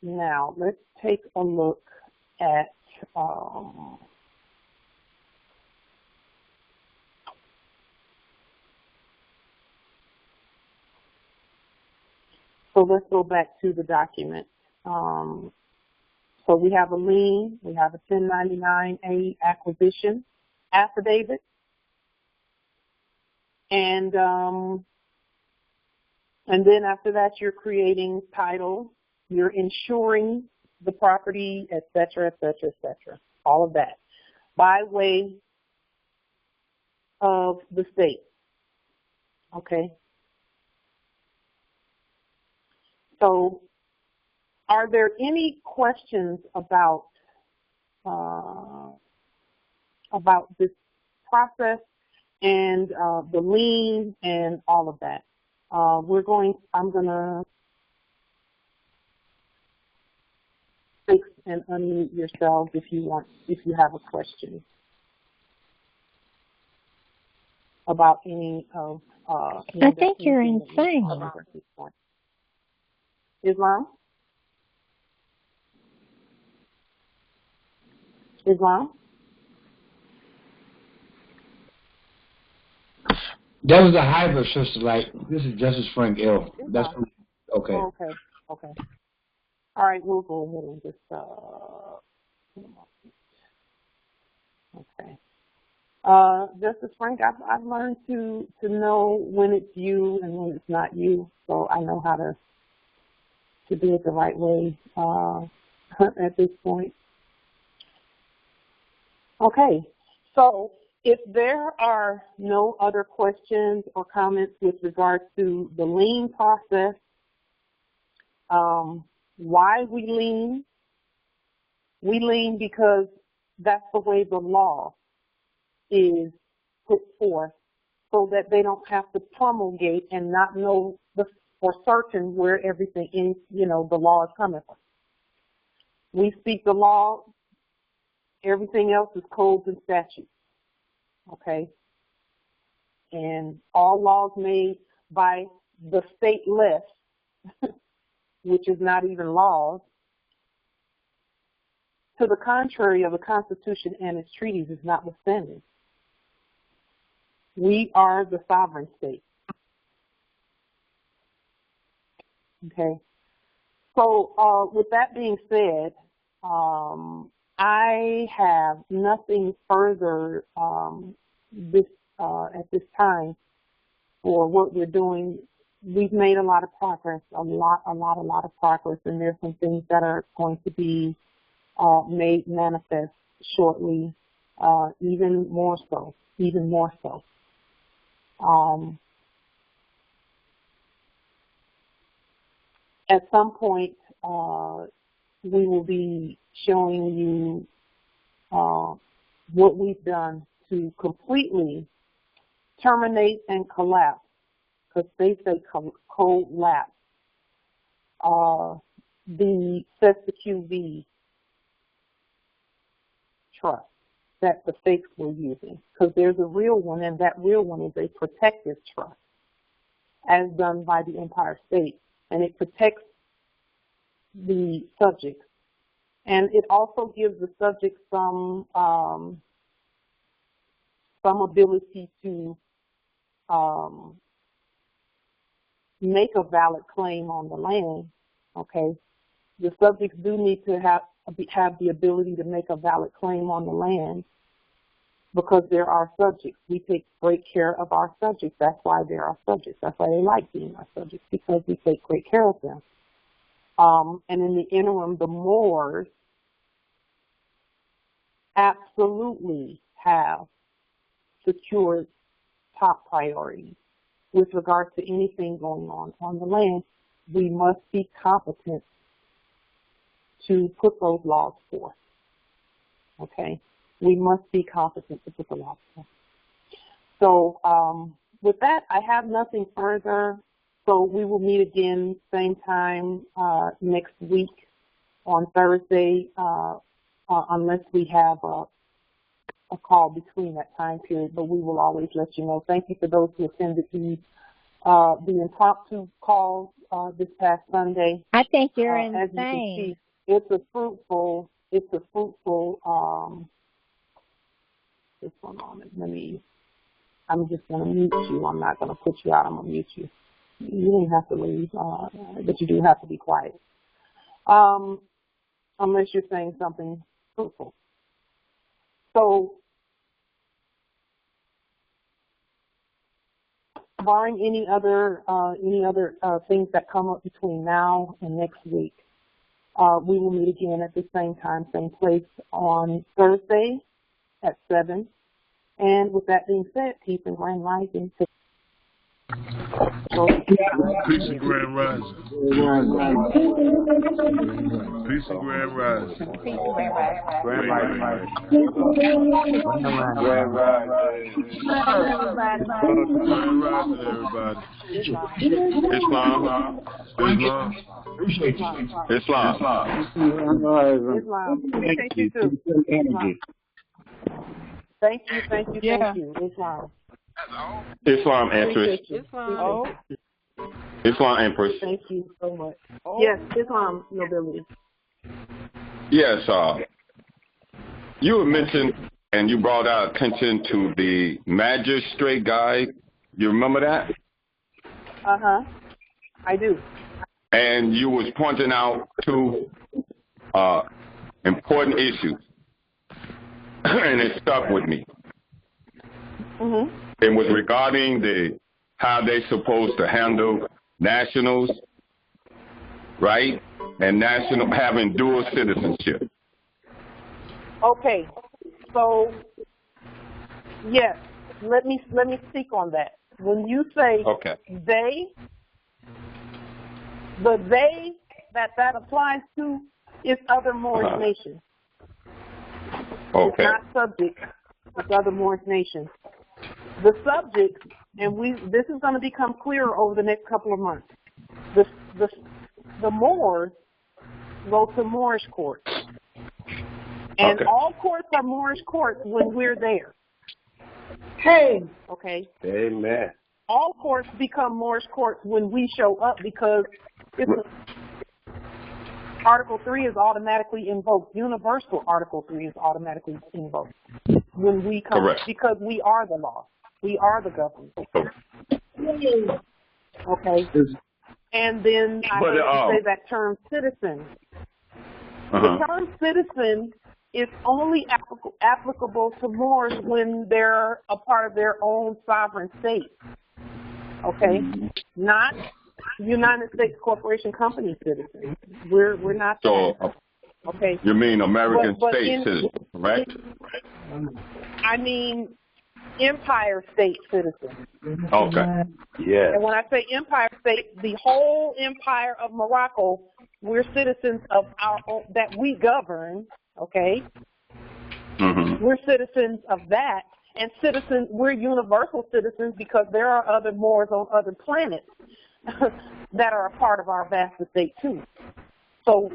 now let's take a look at so let's go back to the document. So we have a lien, we have a 1099A acquisition affidavit, and then after that you're creating title, you're insuring the property, et cetera, et cetera, et cetera, all of that by way of the state, okay? So are there any questions about this process and the lien and all of that? I'm going to fix and unmute yourselves if you have a question about any of I think you're insane. Islam? Islam? That was a hybrid, Sister Light. This is Justice Frank L. That's okay. Oh, okay. Okay. All right, we'll go ahead and just okay. Justice Frank, I've learned to know when it's you and when it's not you, so I know how to do it the right way at this point. Okay, so if there are no other questions or comments with regard to the lien process, why we lien because that's the way the law is put forth, so that they don't have to promulgate and not know for certain where everything in, the law is coming from. We speak the law, everything else is codes and statutes, okay? And all laws made by the state list, which is not even laws, to the contrary of the Constitution and its treaties is notwithstanding. We are the sovereign state. Okay. So with that being said, I have nothing further at this time for what we're doing. We've made a lot of progress, a lot of progress, and there's some things that are going to be made manifest shortly, even more so. At some point, we will be showing you what we've done to completely terminate and collapse, because they say collapse, the sessione trust that the fakes were using, because there's a real one, and that real one is a protective trust as done by the Empire State, and it protects the subjects, and it also gives the subject some ability to make a valid claim on the land. Okay, the subjects do need to have the ability to make a valid claim on the land, because there are subjects. We take great care of our subjects. That's why there are subjects. That's why they like being our subjects, because we take great care of them. And in the interim, the Moors absolutely have secured top priority with regards to anything going on the land. We must be competent to put those laws forth. Okay? We must be competent to put the laws forth. So with that, I have nothing further. So we will meet again same time next week on Thursday, unless we have a call between that time period, but we will always let you know. Thank you for those who attended the impromptu calls this past Sunday. I think you're insane. As you can see, it's a fruitful, just one moment, I'm just going to mute you. I'm not going to put you out. I'm going to mute you. You don't have to leave, but you do have to be quiet. Unless you're saying something fruitful. So, barring any other things that come up between now and next week, we will meet again at the same time, same place on Thursday at 7. And with that being said, peace and grand rising. Peace and grand rising. Peace and grand rising. Grand rising. Grand rising, everybody. Islam. Thank you too. Thank you. Islam Empress. Islam Empress. Thank you so much. Yes, Islam nobility. Yes, you had mentioned and you brought our attention to the magistrate guide. You remember that? I do. And you was pointing out two important issues, and it stuck with me. It was regarding how they supposed to handle nationals, right? And having dual citizenship. Okay, so yes, let me speak on that. When you say they, the they that applies to is other Moorish nations. It's not subject. It's other Moorish nations. The subject, and this is going to become clearer over the next couple of months. The Moors go to Moorish courts, and all courts are Moorish courts when we're there. Okay. Amen. All courts become Moorish courts when we show up because Article 3 is automatically invoked. Universal Article 3 is automatically invoked when we come, because we are the law. We are the government. Okay. And then I have to say that term citizen. The term citizen is only applicable to Moors when they're a part of their own sovereign state. Okay? Not United States Corporation Company citizens. We're not that. Okay. You mean American state citizens, right? I mean Empire State citizens. Okay. Yeah. And when I say Empire State, the whole Empire of Morocco, we're citizens of our own, that we govern. Okay. We're citizens of that, and citizens. We're universal citizens because there are other Moors on other planets that are a part of our vast estate too. So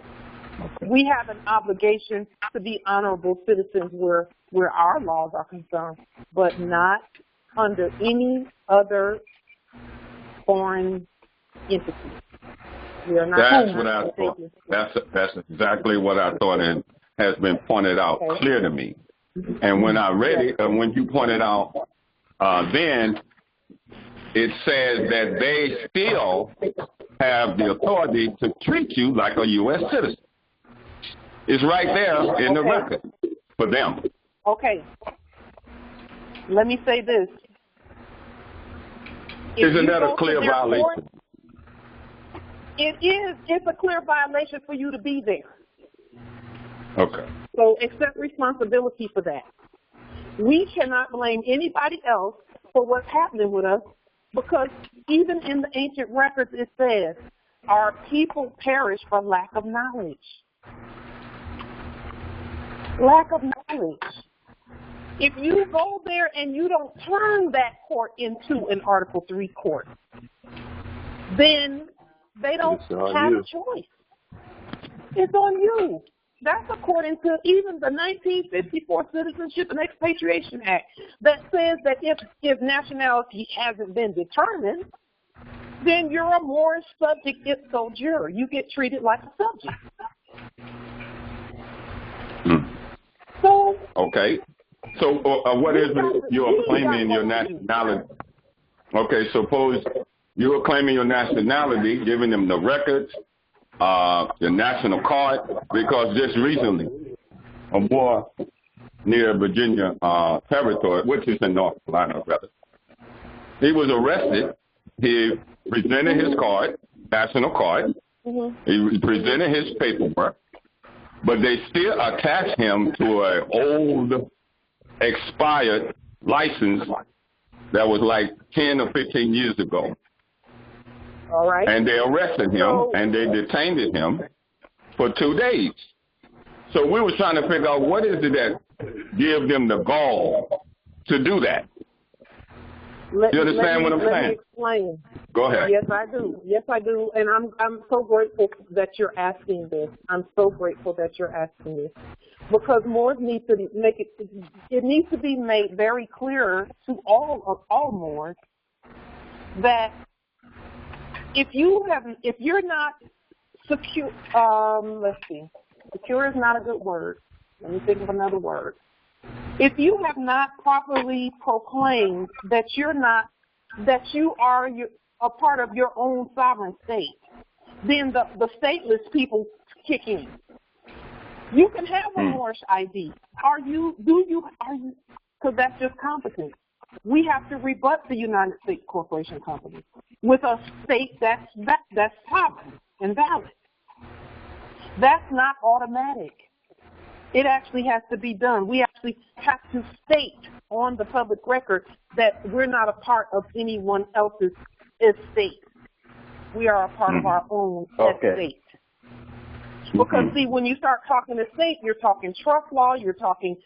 we have an obligation to be honorable citizens where our laws are concerned, but not under any other foreign entity. We are not. That's what I thought. That's exactly what I thought, and has been pointed out clear to me. And when I read it, and when you pointed out, then it says that they still have the authority to treat you like a U.S. citizen. It's right there in the record for them. Okay. Let me say this. Isn't that a clear violation? It is. It's a clear violation for you to be there. Okay. So accept responsibility for that. We cannot blame anybody else for what's happening with us, because even in the ancient records it says, our people perish for lack of knowledge. Lack of knowledge. If you go there and you don't turn that court into an Article 3 court, then they don't have a choice. It's on you. That's according to even the 1954 Citizenship and Expatriation Act that says that if nationality hasn't been determined, then you're a more subject ipso jure. You get treated like a subject. So okay. So what is it you're claiming your nationality? Okay, suppose you're claiming your nationality, giving them the records, the national card, because just recently, a boy near Virginia territory, which is in North Carolina, rather, he was arrested. He presented his card, national card. He presented his paperwork, but they still attached him to an old expired license that was like 10 or 15 years ago. All right. And they arrested him and they detained him for 2 days. So we were trying to figure out what is it that gives them the gall to do that. You understand what I'm saying? Let me explain. Go ahead. Yes, I do. Yes, I do. And I'm so grateful that you're asking this. I'm so grateful that you're asking this. Because Moors need to make it needs to be made very clear to all Moors that if you're not secure, let's see, secure is not a good word. Let me think of another word. If you have not properly proclaimed that you are a part of your own sovereign state, then the stateless people kick in. You can have a Moorish ID. Because that's just competence. We have to rebut the United States Corporation Company with a state that's sovereign and valid. That's not automatic. It actually has to be done. We actually have to state on the public record that we're not a part of anyone else's estate. We are a part of our own estate. Because, see, when you start talking estate, you're talking trust law, you're talking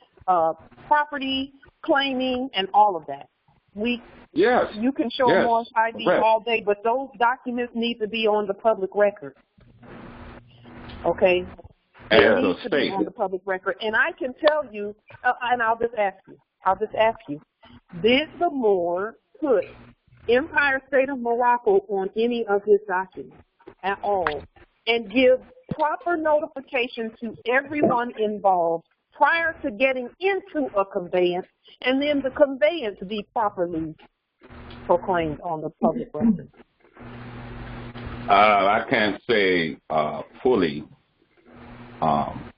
property claiming, and all of that. You can show a Moorish ID all day, but those documents need to be on the public record. Okay? It needs to be on the public record. And I can tell you, and I'll just ask you, did the Moor put Empire State of Morocco on any of his documents at all and give proper notification to everyone involved prior to getting into a conveyance, and then the conveyance be properly proclaimed on the public record? I can't say fully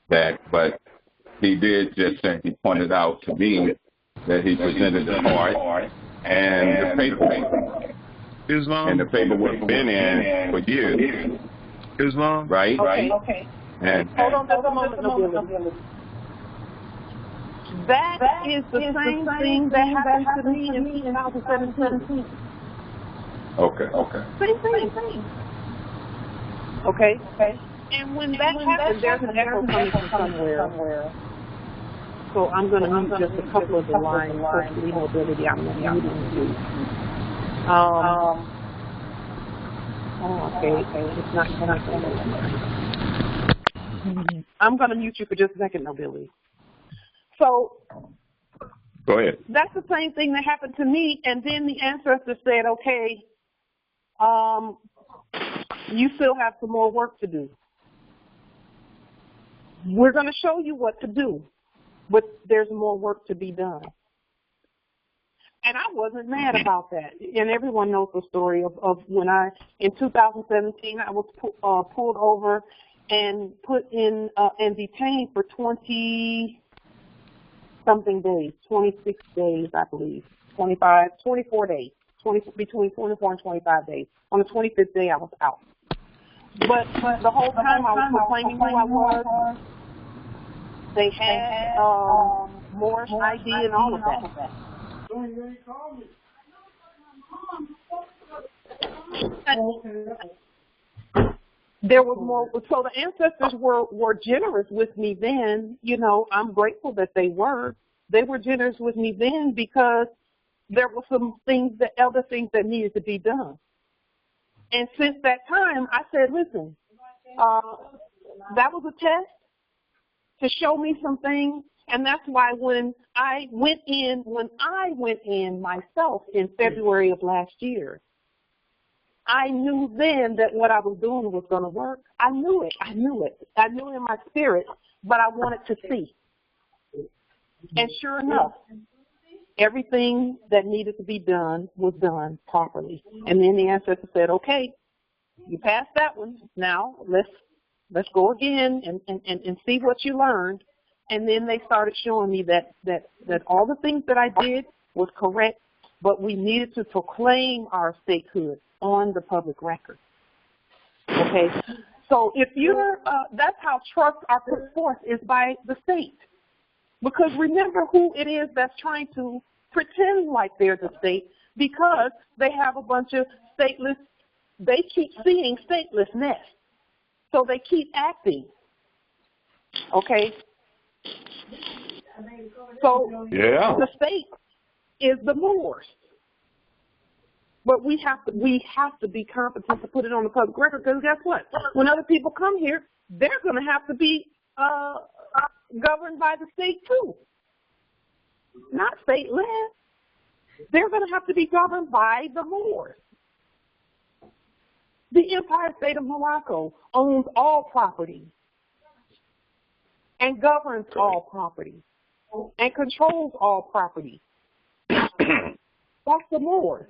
that, but he did just say, he pointed out to me that he presented the card and the paperwork. Islam. And the paperwork been in for years. Islam. Right? Okay. And hold on just a moment, Nobility. That is the same thing that happened to me in 2017. Okay. Same thing. Okay. And when that happens, there's an echo coming from somewhere. So I'm going to mute just a couple of the lines. Hopefully, Nobility, I'm going to mute you. Okay. It's not I'm going to mute you for just a second, Nobility. So, go ahead. That's the same thing that happened to me, and then the ancestor said, okay, you still have some more work to do. We're going to show you what to do, but there's more work to be done. And I wasn't mad about that. And everyone knows the story of when in 2017, I was pulled over and put in and detained for 20-something days, 26 days, I believe, 24 days, between 24 and 25 days. On the 25th day, I was out. But the whole time I was proclaiming who I was, They had Morse ID and all of that. There was more, so the ancestors were generous with me then. You know, I'm grateful that they were. They were generous with me then because there were some things, other things that needed to be done. And since that time, I said, listen, that was a test to show me some things. And that's why when I went in myself in February of last year, I knew then that what I was doing was going to work. I knew it. I knew it in my spirit, but I wanted to see. And sure enough, everything that needed to be done was done properly. And then the ancestor said, okay, you passed that one. Now let's go again and see what you learned. And then they started showing me that all the things that I did was correct, but we needed to proclaim our statehood on the public record. Okay? So if you're, that's how trusts are put forth, is by the state. Because remember who it is that's trying to pretend like they're the state, because they have a bunch of stateless, they keep seeing statelessness. So they keep acting. Okay? So the state is the Moors. But we have to be competent to put it on the public record, because guess what? When other people come here, they're going to have to be governed by the state too. Not state-led. They're going to have to be governed by the Moors. The Empire State of Morocco owns all property and governs all property and controls all property. That's the Moors.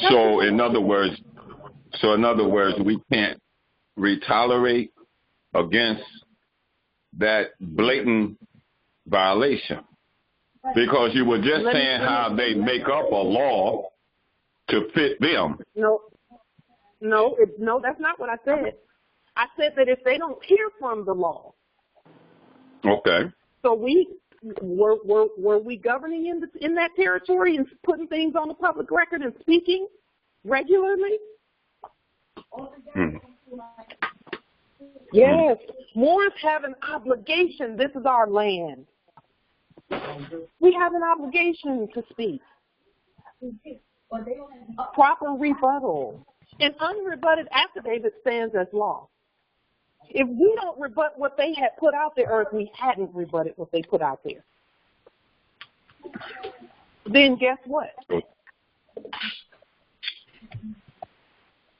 So in other words, we can't retaliate against that blatant violation, because you were just saying how they make up a law to fit them. No, that's not what I said. I said that if they don't hear from the law. Okay. So were we governing in that territory and putting things on the public record and speaking regularly? Yes. Moors have an obligation. This is our land. We have an obligation to speak. Proper rebuttal. An unrebutted affidavit stands as law. If we don't rebut what they had put out there, or if we hadn't rebutted what they put out there, then guess what?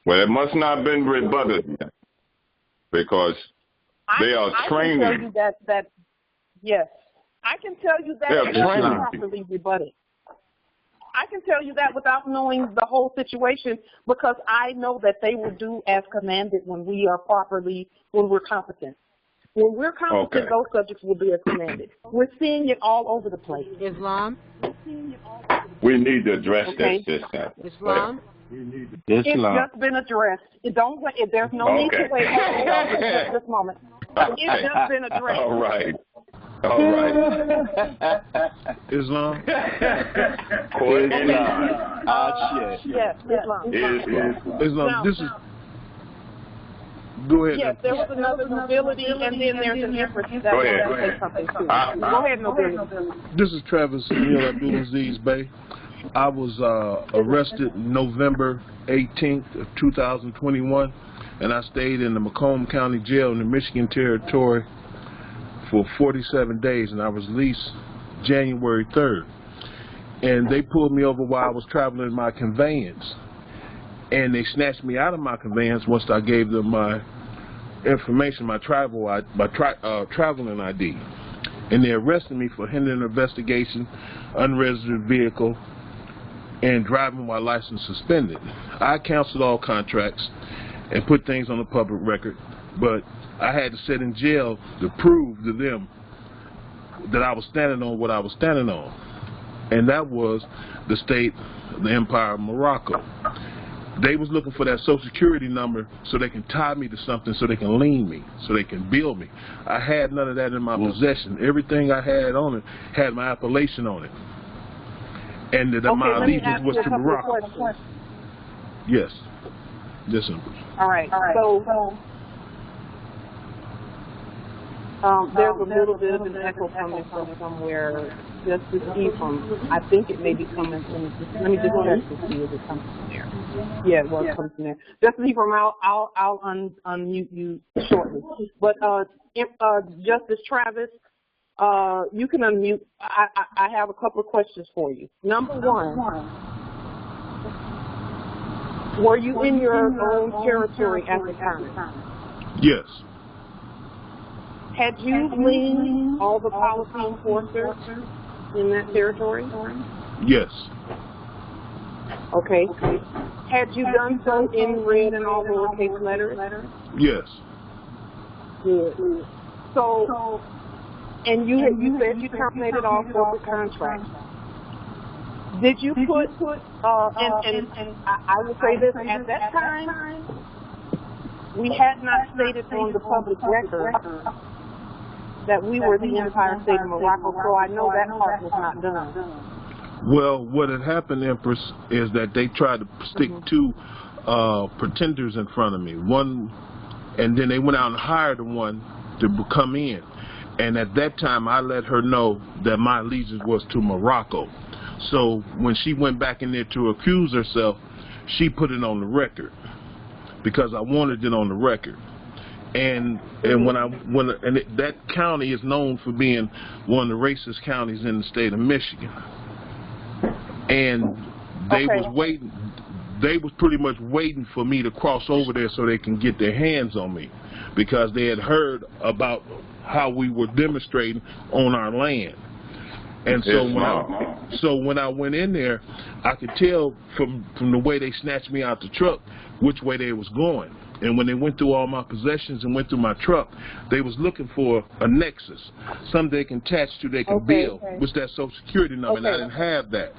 Well, it must not have been rebutted yet, because they are training. I can tell you that yes, I can tell you that it's not properly rebutted. I can tell you that without knowing the whole situation, because I know that they will do as commanded when we're competent. When we're competent, those subjects will be as commanded. We're seeing it all over the place. Islam? We need to address that system. Islam? It's just been addressed. There's no need to wait. Hold on just this moment. It's just been addressed. All right. Islam? Yes, Islam. Islam. Now, this is. Go ahead. Yes, there was another nobility, and then there's an empress that Go ahead. say something too. Go ahead, nobility. This is Travis Emil Abdulaziz Bey. I was arrested November 18th of 2021, and I stayed in the Macomb County Jail in the Michigan Territory for 47 days, and I was released January 3rd. And they pulled me over while I was traveling in my conveyance, and they snatched me out of my conveyance once I gave them my information, my traveling ID. And they arrested me for hindering investigation, unregistered vehicle, and driving while license suspended. I canceled all contracts and put things on the public record, but I had to sit in jail to prove to them that I was standing on what I was standing on, and that was the state, the Empire of Morocco. They was looking for that Social Security number so they can tie me to something, so they can lien me, so they can bill me. I had none of that in my possession. Everything I had on it had my appellation on it. And that my allegiance was to Morocco. Yes. Yes, Empress. All right. So there's a little bit of an echo coming from somewhere. Justice Ephraim, I think it may be coming from. Let me just check to see if it comes from there. Yeah, well, it comes from there. Justice Ephraim, I'll unmute you shortly. But Justice Travis, you can unmute. I have a couple of questions for you. Number one, were you in your own territory at the time? Yes. Had you liened all the policy enforcers in that territory? Yes. Okay. Had you done so in red and all lowercase letters? Yes. Good. So, and you said you terminated all corporate contracts. Did you put, and I will say this, at that time, we had not stated on the public record that we were the Empire State of Morocco, so I know that part was not done. Well, what had happened, Empress, is that they tried to stick two pretenders in front of me. One, and then they went out and hired one to come in. And at that time, I let her know that my allegiance was to Morocco. So when she went back in there to accuse herself, she put it on the record because I wanted it on the record. And that county is known for being one of the racist counties in the state of Michigan. And they was pretty much waiting for me to cross over there so they can get their hands on me, because they had heard about how we were demonstrating on our land. And so when I went in there, I could tell from the way they snatched me out the truck which way they was going. And when they went through all my possessions and went through my truck, they was looking for a nexus, something they can attach to, they can bill, which that Social Security number, and I didn't have that.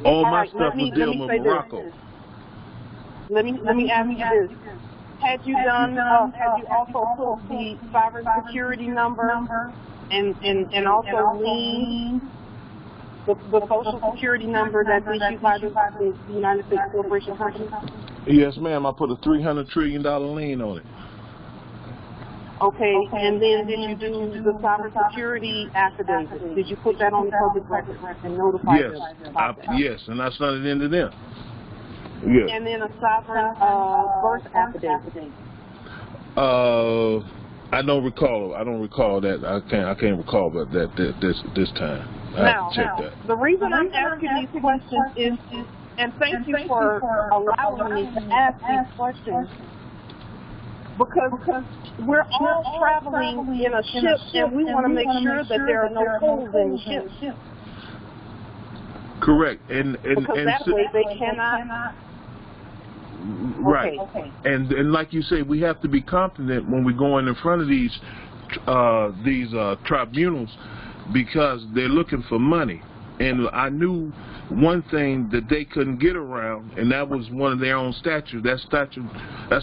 All my stuff was dealing with Morocco. Let me ask you this. Had you also put the sovereign security number and also lien the Social Security number that's issued by the United States Corporation Company? Yes, ma'am. I put a $300 trillion lien on it. Okay, and then did you do the sovereign security affidavit? Did you put that on the public record and notify them about that? Yes, and I sent it into them. Yes. And then a sovereign birth affidavit. I don't recall that. I can't recall about that this time. I have to check that. The reason I'm asking these questions is, and thank you for allowing me to ask these questions, because we're all traveling in a ship, and we want to make sure that there are no holes in the ship. Correct, because that way they cannot. Right, okay. And like you say, we have to be confident when we're going in front of these tribunals, because they're looking for money. And I knew one thing that they couldn't get around, and that was one of their own statutes. That's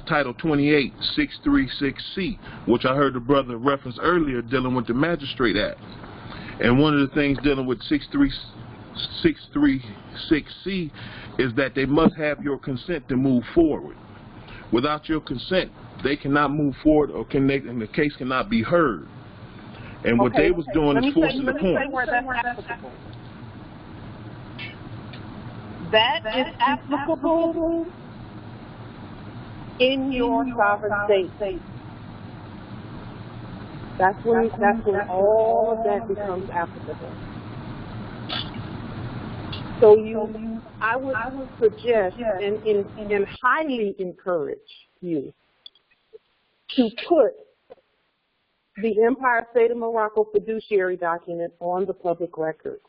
Title 28, 636C, which I heard the brother reference earlier, dealing with the Magistrate Act. And one of the things dealing with 636C is that they must have your consent to move forward. Without your consent, they cannot move forward, and the case cannot be heard. And what they was doing is forcing the point. That is applicable in your sovereign state. That's when all of that becomes applicable. So I would suggest and highly encourage you to put the Empire State of Morocco fiduciary document on the public record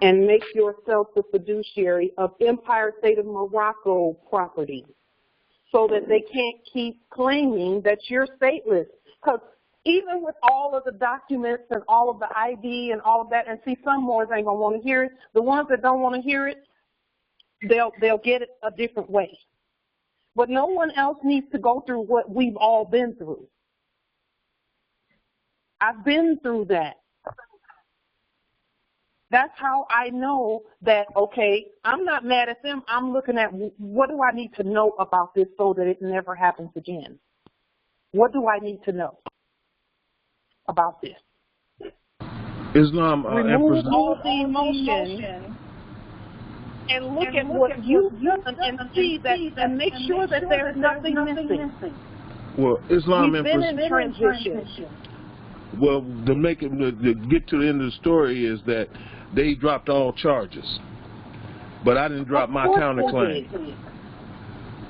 and make yourself the fiduciary of Empire State of Morocco property, so that they can't keep claiming that you're stateless. Because even with all of the documents and all of the ID and all of that, and see, some more ain't going to want to hear it. The ones that don't want to hear it, they'll get it a different way. But no one else needs to go through what we've all been through. I've been through that. That's how I know that, okay, I'm not mad at them. I'm looking at what do I need to know about this so that it never happens again. What do I need to know about this? Islam, remove all the emotion and look at what you've done and see that and make sure that there's nothing missing. Well, Islam We've been in transition. Well, to get to the end of the story is that they dropped all charges, but I didn't drop my counterclaim.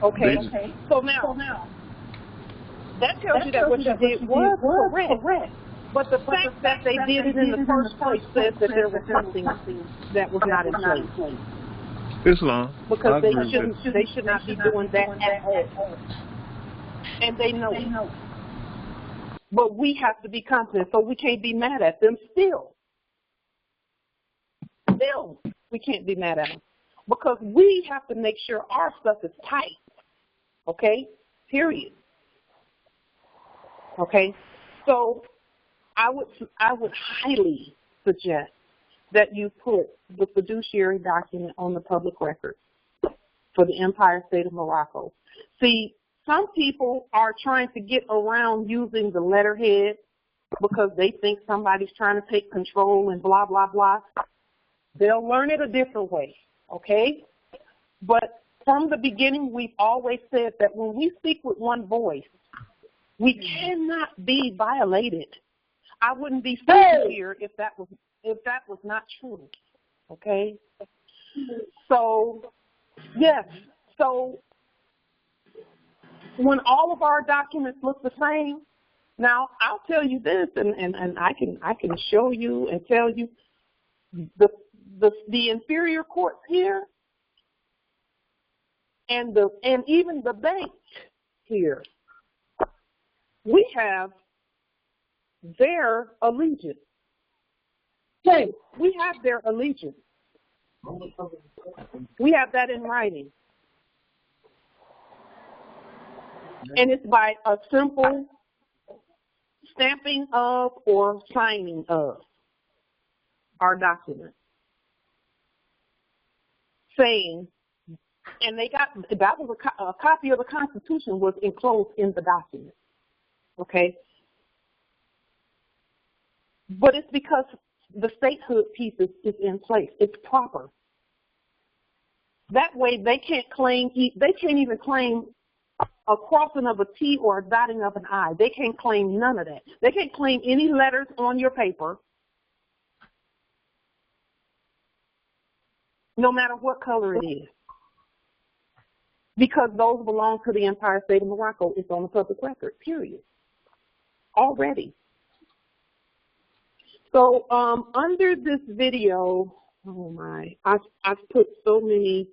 Okay. So now that tells you that what you did was correct. But the fact that they did it in the first place says that there was something that was not in place. Islam. Because they should not be doing that at all. And they know it. But we have to be confident, so we can't be mad at them still. Still, we can't be mad at them. Because we have to make sure our stuff is tight. Okay? Period. Okay? So I would highly suggest that you put the fiduciary document on the public record for the Empire State of Morocco. See, some people are trying to get around using the letterhead because they think somebody's trying to take control and blah, blah, blah. They'll learn it a different way, okay? But from the beginning, we've always said that when we speak with one voice, we cannot be violated. I wouldn't be speaking here if that was not true, okay? So, yes, so when all of our documents look the same, now I'll tell you this, and I can show you and tell you the inferior courts here and even the bank here, we have their allegiance. Okay, we have their allegiance. We have that in writing. And it's by a simple stamping of or signing of our document. Saying, and that was a copy of the Constitution was enclosed in the document. Okay? But it's because the statehood piece is in place. It's proper. That way they can't even claim a crossing of a T or a dotting of an I. They can't claim none of that. They can't claim any letters on your paper, no matter what color it is, because those belong to the Empire State of Morocco. It's on the public record, period, already. So under this video, oh my, I've put so many,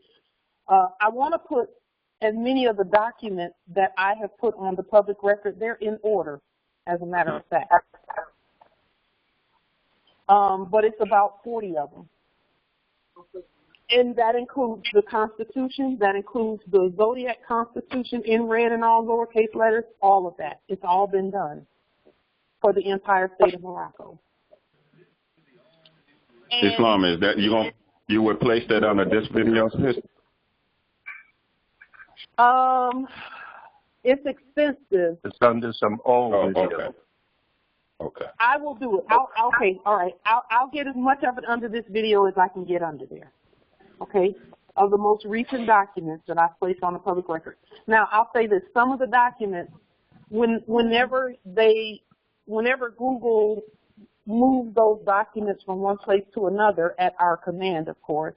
I want to put as many of the documents that I have put on the public record. They're in order, as a matter of fact. But it's about 40 of them. And that includes the Constitution, that includes the Zodiac Constitution in red and all lowercase letters, all of that. It's all been done for the Empire State of Morocco. And Islam, is that you would place that under this video? It's expensive. It's under some old video. Okay. I will do it. Okay, all right. I'll get as much of it under this video as I can get under there. Okay, of the most recent documents that I've placed on the public record. Now, I'll say this: some of the documents, whenever Google moves those documents from one place to another at our command, of course,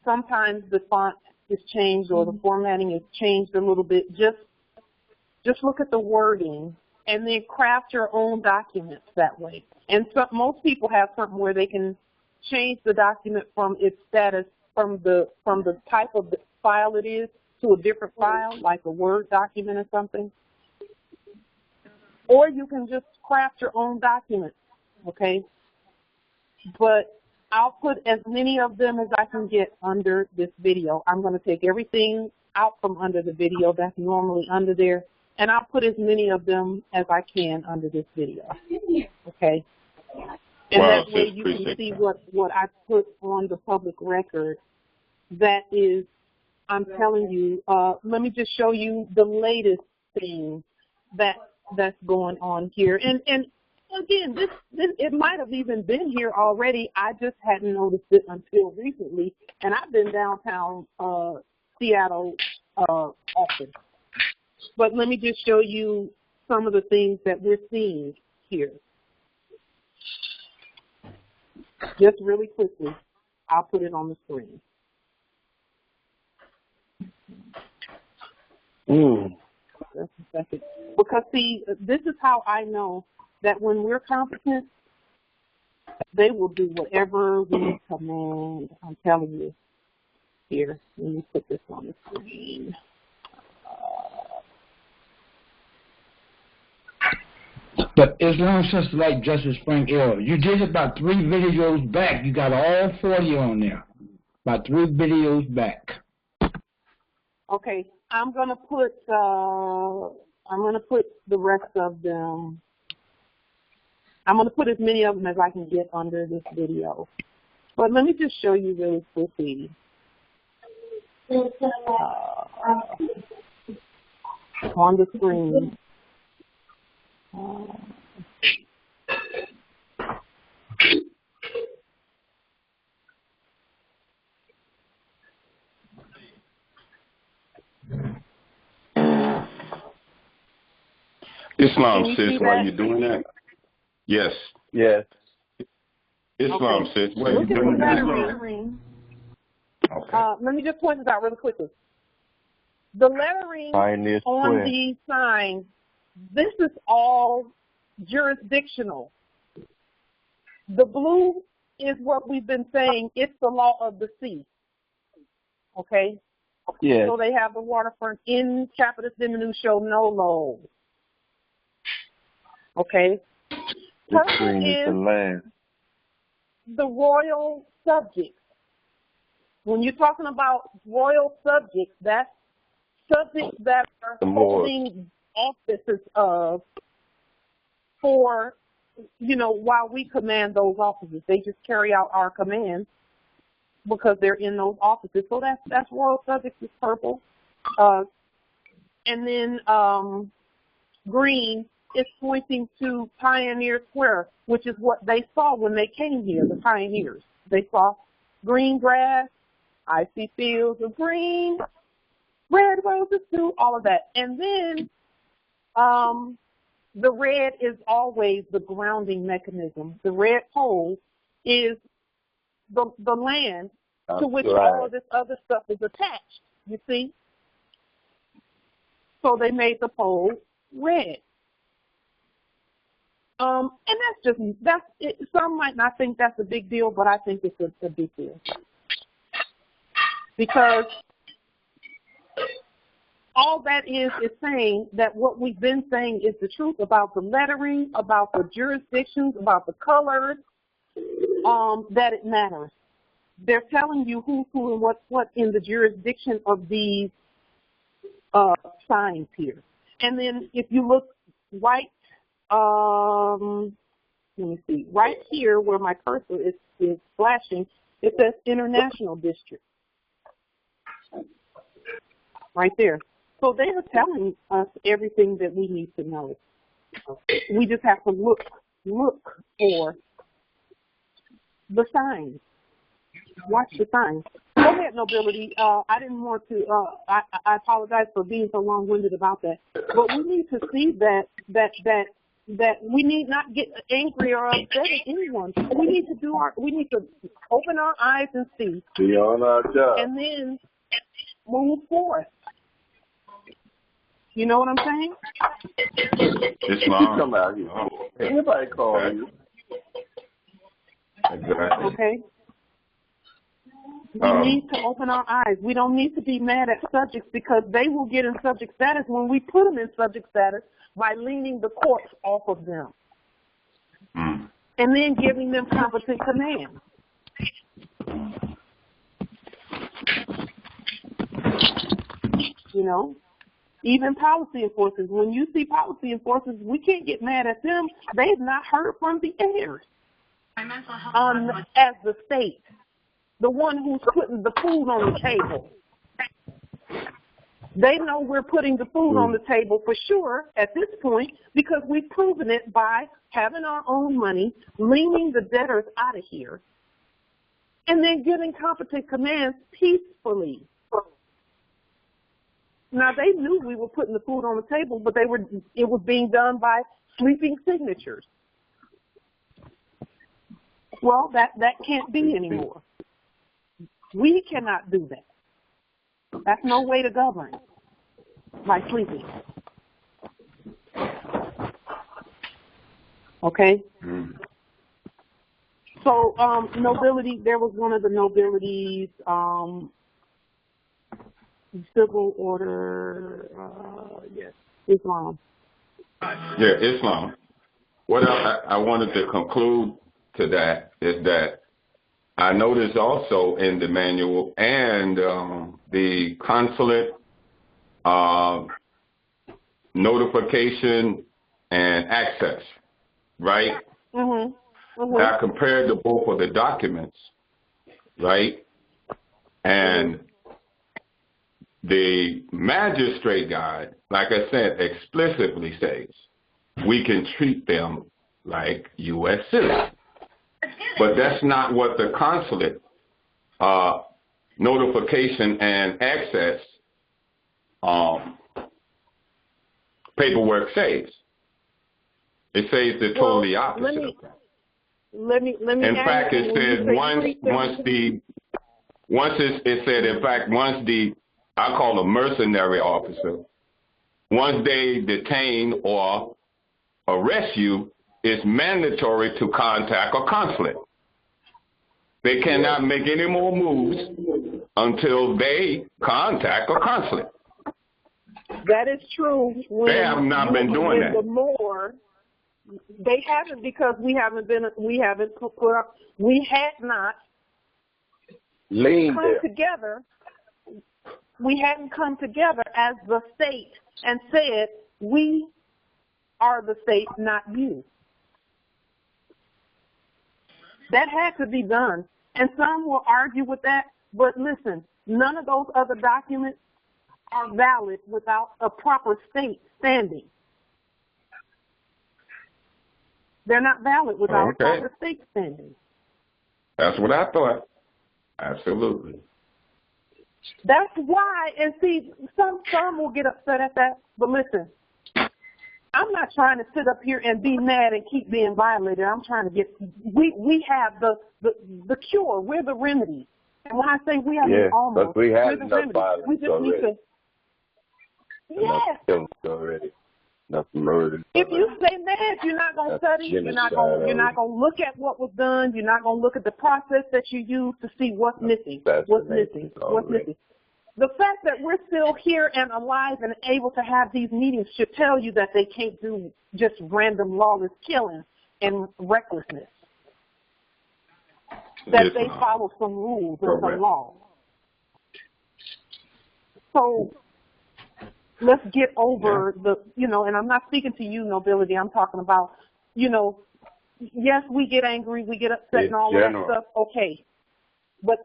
sometimes the font is changed or the formatting is changed a little bit. Just look at the wording and then craft your own documents that way. And most people have something where they can change the document from its status, from the type of the file it is to a different file, like a Word document or something. Or you can just craft your own document, okay? But I'll put as many of them as I can get under this video. I'm going to take everything out from under the video that's normally under there, and I'll put as many of them as I can under this video. Okay? And Well, that way you can see what I put on the public record. That is, I'm telling you, let me just show you the latest thing that's going on here. And again, this it might have even been here already. I just hadn't noticed it until recently, and I've been downtown Seattle often. But let me just show you some of the things that we're seeing here. Just really quickly, I'll put it on the screen. Just a second. Because, see, this is how I know that when we're competent, they will do whatever we command. I'm telling you. Here, let me put this on the screen. But Islam Sister like Justice Frank L. You did about 3 videos back. You got all 40 on there. About 3 videos back. Okay, I'm gonna put the rest of them. I'm gonna put as many of them as I can get under this video. But let me just show you really quickly. On the screen. Islam, sis, while you're doing that? Yes. Yes. Islam, Okay. sis, while you're doing that? Okay. Let me just point this out really quickly. The lettering on these signs, this is all jurisdictional. The blue is what we've been saying. It's the law of the sea. Okay? Yes. So they have the waterfront in capitis diminution nolo. Okay? Purple is the land. The royal subjects. When you're talking about royal subjects, that's subjects that are holding offices of for, while we command those offices. They just carry out our commands because they're in those offices. So that's royal subjects is purple. And then green is pointing to Pioneer Square, which is what they saw when they came here, the pioneers. They saw green grass, icy fields of green, red roses too, all of that. And then the red is always the grounding mechanism. The red pole is the land to which all of this other stuff is attached, you see? So they made the pole red. And that's it. Some might not think that's a big deal, but I think it's a big deal. Because all that is saying that what we've been saying is the truth about the lettering, about the jurisdictions, about the colors, that it matters. They're telling you who's who and what's what in the jurisdiction of these signs here. And then if you look right, let me see, right here where my cursor is flashing, it says International District. Right there. So they are telling us everything that we need to know. We just have to look for the signs. Watch the signs. Go ahead, Nobility. I didn't want to, I apologize for being so long-winded about that. But we need to see that we need not get angry or upset at anyone. We need to open our eyes and see. Be on our job. And then move forth. You know what I'm saying? Islam. Come out here. Anybody call you. Okay. We need to open our eyes. We don't need to be mad at subjects because they will get in subject status when we put them in subject status by leaning the courts off of them. And then giving them competent command. you know. Even policy enforcers, when you see policy enforcers, we can't get mad at them. They've not heard from the heirs as the state, the one who's putting the food on the table. They know we're putting the food on the table for sure at this point because we've proven it by having our own money, leaning the debtors out of here, and then giving competent commands peacefully. Now, they knew we were putting the food on the table, but it was being done by sleeping signatures. Well, that can't be anymore. We cannot do that. That's no way to govern, by sleeping. Okay? So, nobility, there was one of the nobilities, civil order, yes, Islam. Yeah, Islam. What I wanted to conclude to that is that I noticed also in the manual and the consulate notification and access, right? I compared the both of the documents, right? And the magistrate guide, like I said, explicitly says we can treat them like U.S. citizens. But that's not what the consulate notification and access paperwork says. It says the totally opposite of that. Let me in fact, it said it said, in fact, once the, I call a mercenary officer, once they detain or arrest you, it's mandatory to contact a consulate. They cannot make any more moves until they contact a consulate. That is true. They have not been doing that. They haven't, because we had not come together. We hadn't come together as the state and said, we are the state, not you. That had to be done. And some will argue with that, but listen, none of those other documents are valid without a proper state standing. They're not valid without a proper state standing. That's what I thought. Absolutely. That's why, and see, some will get upset at that, but listen, I'm not trying to sit up here and be mad and keep being violated. I'm trying to get, we have the cure. We're the remedy. And when I say we have almost, we have we're the remedy. We just already. need to, yes. Already. Enough murder. If you stay mad, you're not going to study. You're not going to look at what was done. You're not going to look at the process that you use to see what's missing. What's missing. The fact that we're still here and alive and able to have these meetings should tell you that they can't do just random lawless killing and recklessness. That they follow some rules and some laws. So let's get over and I'm not speaking to you, nobility. I'm talking about, yes, we get angry, we get upset and all that stuff. Okay. But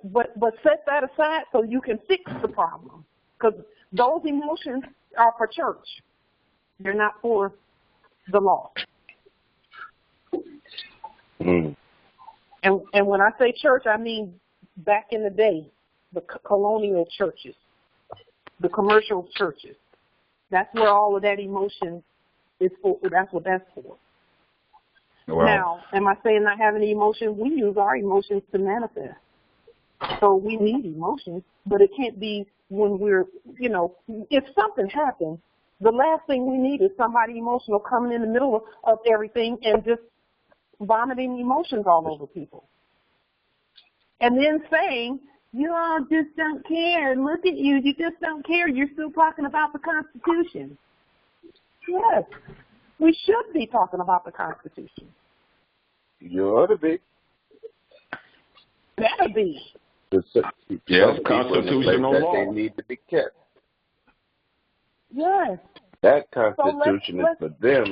set that aside so you can fix the problem. Because those emotions are for church. They're not for the law. And when I say church, I mean back in the day, the colonial churches, the commercial churches. That's where all of that emotion is for. That's what that's for. Wow. Now, am I saying not having emotion? We use our emotions to manifest. So we need emotions, but it can't be when we're, if something happens, the last thing we need is somebody emotional coming in the middle of everything and just vomiting emotions all over people. And then saying, you all just don't care. Look at you. You just don't care. You're still talking about the Constitution. Yes, we should be talking about the Constitution. You ought to be. Better be. Yes, constitutional law. They need to be kept. Yes. That Constitution is for them,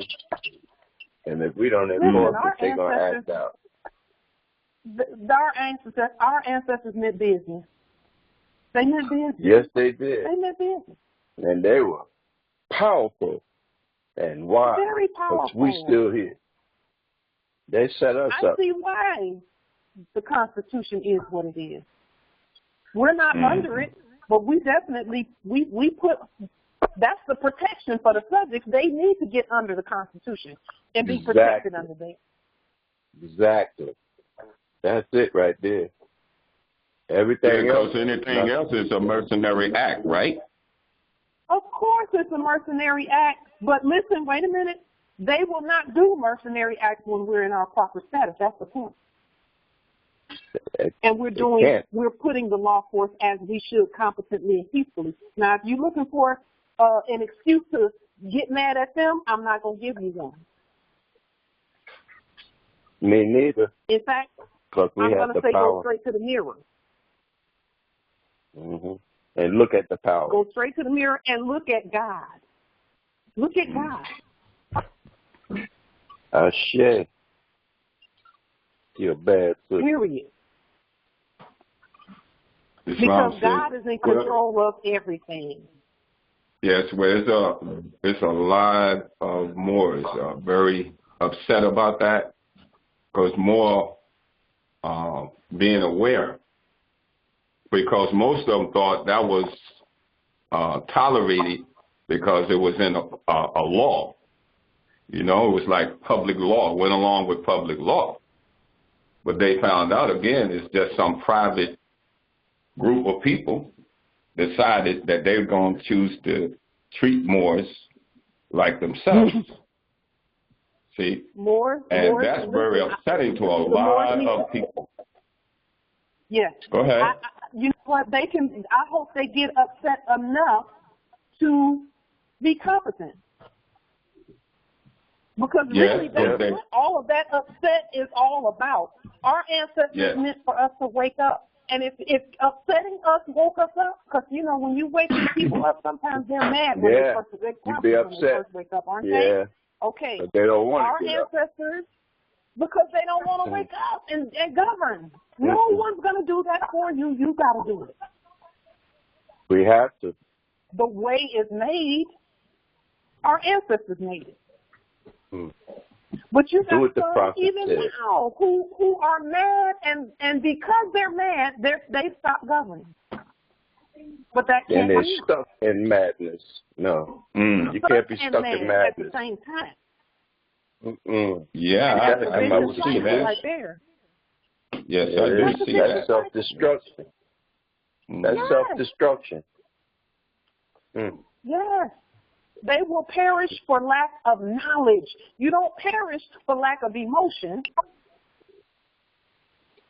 and if we don't enforce it, they're going to act out. Our ancestors meant business. They meant business. Yes, they did. They meant business. And they were powerful and wise. Very powerful. But we still here. They set us up. I see why the Constitution is what it is. We're not under it, but we definitely, we put, that's the protection for the subjects. They need to get under the Constitution and be protected under that. Exactly. That's it right there. Everything else. Because anything else is a mercenary act, right? Of course it's a mercenary act, but listen, wait a minute. They will not do mercenary acts when we're in our proper status. That's the point. And we're putting the law forth as we should, competently and peacefully. Now, if you're looking for an excuse to get mad at them, I'm not going to give you one. Me neither. In fact, I'm going to say go straight to the mirror. And look at the power. Go straight to the mirror and look at God. Look at God. Ashe. You're bad, sister. Period. Because God is in control of everything. Yes, well, it's a lot of Moors very upset about that, because more being aware, because most of them thought that was tolerated because it was in a law. You know, it was like public law, went along with public law. But they found out, again, it's just some private group of people decided that they're going to choose to treat Moors like themselves. See? And that's very upsetting to a lot of people. Yes. Go ahead. You know what? I hope they get upset enough to be competent. Because really, that's what all of that upset is all about. Our ancestors meant for us to wake up. And if upsetting us woke us up, because, you know, when you wake people up, sometimes they're mad when they first wake up, aren't they? Okay. But they don't want our ancestors, because they don't want to wake up and govern. No one's going to do that for you. You got to do it. We have to. The way it's made, our ancestors made it. But you got some even now who are mad, and because they're mad, they stop governing. But that can't be. And they're stuck in madness. No, you can't be stuck in madness at the same time. Yeah, I would see that. Right there. Yes, I do see that. That's self-destruction. That's self-destruction. Yes. They will perish for lack of knowledge. You don't perish for lack of emotion.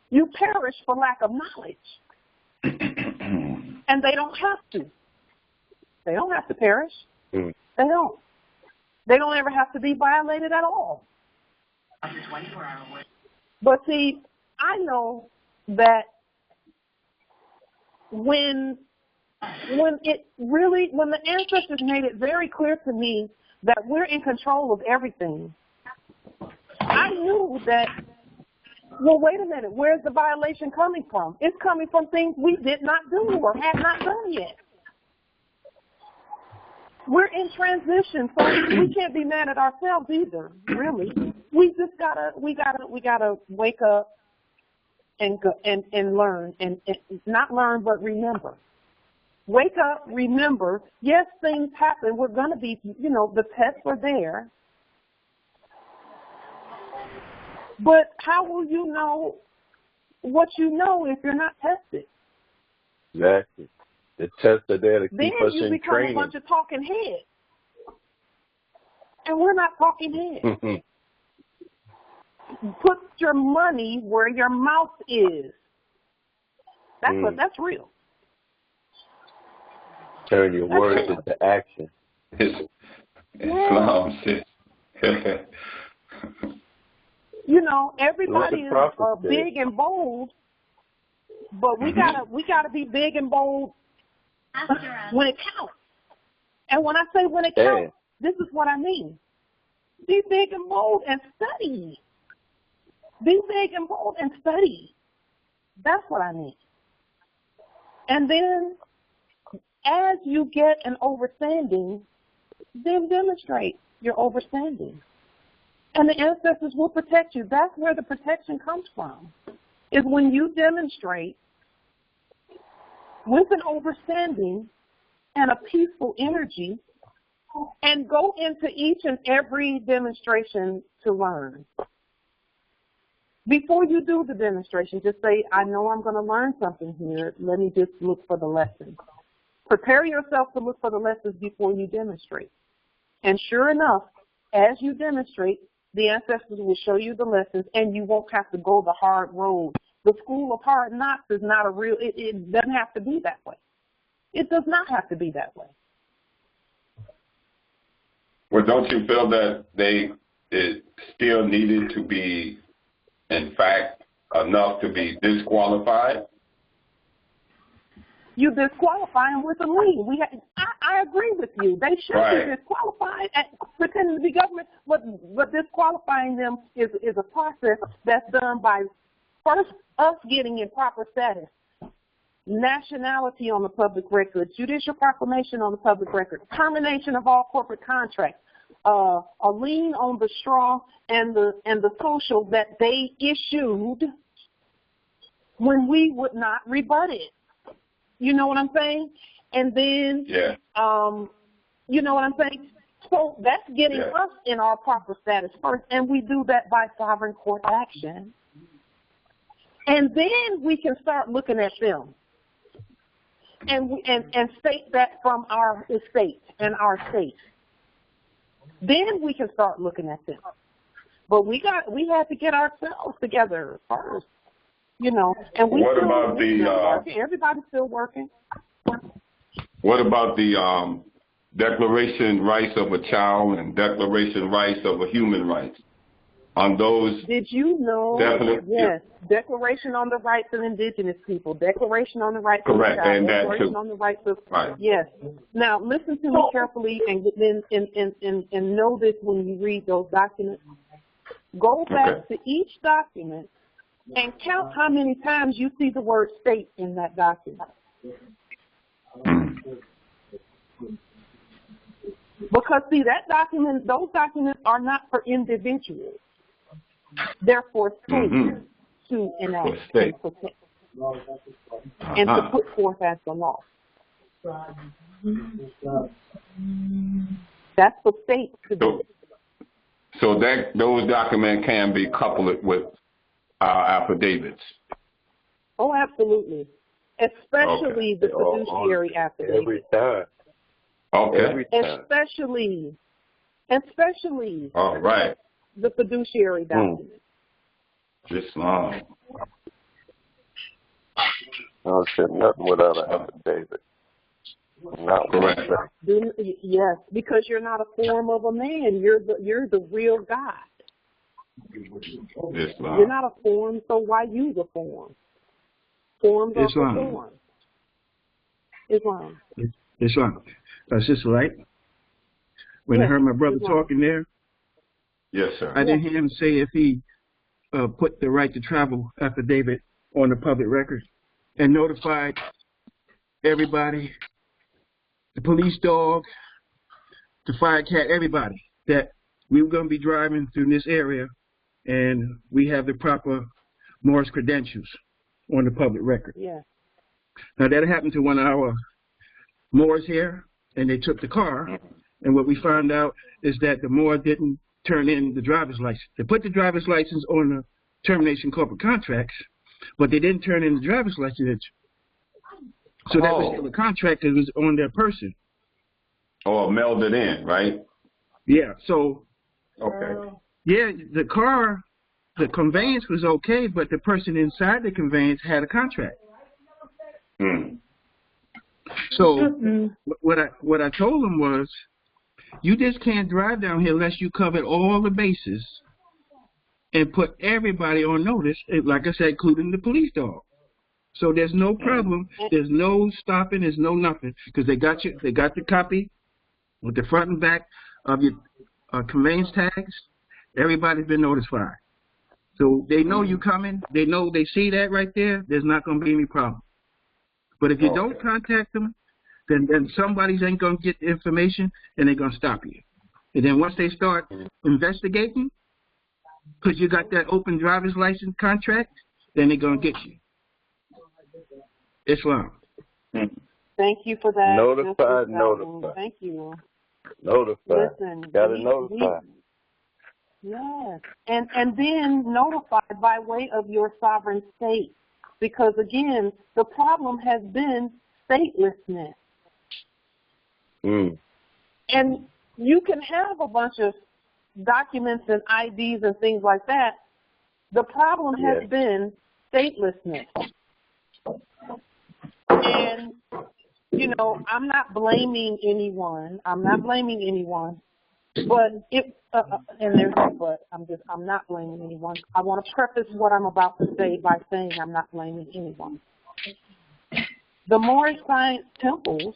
You perish for lack of knowledge. And they don't have to. They don't have to perish. They don't. They don't ever have to be violated at all. But see, I know that when the ancestors made it very clear to me that we're in control of everything, I knew that, well, wait a minute, where's the violation coming from? It's coming from things we did not do or had not done yet. We're in transition, so we can't be mad at ourselves either, really. We just gotta wake up and learn, and not learn, but remember. Wake up, remember, yes, things happen. We're going to be, you know, the tests are there. But how will you know what you know if you're not tested? Exactly. The tests are there to keep us in training. Then you become a bunch of talking heads. And we're not talking heads. Put your money where your mouth is. That's real. Turn your words into action. Islam says. You know, everybody is big and bold, but we gotta be big and bold when it counts. And when I say when it counts, this is what I mean. Be big and bold and study. Be big and bold and study. That's what I mean. And then as you get an overstanding, then demonstrate your overstanding. And the ancestors will protect you. That's where the protection comes from, is when you demonstrate with an overstanding and a peaceful energy and go into each and every demonstration to learn. Before you do the demonstration, just say, I know I'm going to learn something here. Let me just look for the lessons. Prepare yourself to look for the lessons before you demonstrate. And sure enough, as you demonstrate, the ancestors will show you the lessons, and you won't have to go the hard road. The school of hard knocks is not a real, it doesn't have to be that way. It does not have to be that way. Well, don't you feel that it still needed to be, in fact, enough to be disqualified? You disqualify them with a lien. I agree with you. They should be disqualified at pretending to be government, but disqualifying them is a process that's done by first us getting in proper status, nationality on the public record, judicial proclamation on the public record, termination of all corporate contracts, a lien on the straw and the social that they issued when we would not rebut it. You know what I'm saying? And then, you know what I'm saying? So that's getting us in our proper status first, and we do that by sovereign court action. And then we can start looking at them and state that from our estate and our state. Then we can start looking at them. But we had to get ourselves together first. You know, and what about everybody's still working. What about the Declaration Rights of a Child and Declaration Rights of a Human Rights? On those, did you know? Yes, Declaration on the Rights of Indigenous People, Declaration on the Rights of the Child, and Declaration on the Rights of yes. Now listen to me carefully and know this when you read those documents. Go back to each document and count how many times you see the word state in that document. Because, see, those documents are not for individuals. They're for states to enact and protect and to put forth as the law. That's for states to do. So those documents can be coupled with affidavits. Oh, absolutely. Especially the fiduciary affidavit. Every time. Okay. Every time. Especially. All right. The fiduciary document. Just long. I don't say nothing without an affidavit. Not correct. Yes, because you're not a form of a man. You're the real God. Islam. You're not a form, so why use a form? Forms are for forms. Islam. Sister Light, when I heard my brother talking there, yes, sir. I didn't hear him say if he put the right to travel affidavit on the public record and notified everybody, the police dog, the fire cat, everybody, that we were going to be driving through this area and we have the proper Morse credentials on the public record. Yeah. Now, that happened to one of our Moors here, and they took the car, and what we found out is that the Moor didn't turn in the driver's license. They put the driver's license on the termination corporate contracts, but they didn't turn in the driver's license. So that was still a contract that was on their person. Or mailed it in, right? Yeah, so... Okay. Yeah, the car, the conveyance was okay, but the person inside the conveyance had a contract. So what I told him was, you just can't drive down here unless you covered all the bases and put everybody on notice, like I said, including the police dog. So there's no problem. There's no stopping. There's no nothing because they got the copy with the front and back of your conveyance tags, everybody's been notified. So they know you coming. They know they see that right there. There's not going to be any problem. But if you don't contact them, then somebody's ain't going to get the information and they're going to stop you. And then once they start investigating, because you got that open driver's license contract, then they're going to get you. Islam. Thank you for that. Notified. Thank you. Notified. Listen, Gotta notify. Yes, and then notified by way of your sovereign state. Because again, the problem has been statelessness. And you can have a bunch of documents and IDs and things like that. The problem has been statelessness. And, you know, I'm not blaming anyone. But and there's no but. I'm not blaming anyone. I want to preface what I'm about to say by saying I'm not blaming anyone. The Moorish science temples,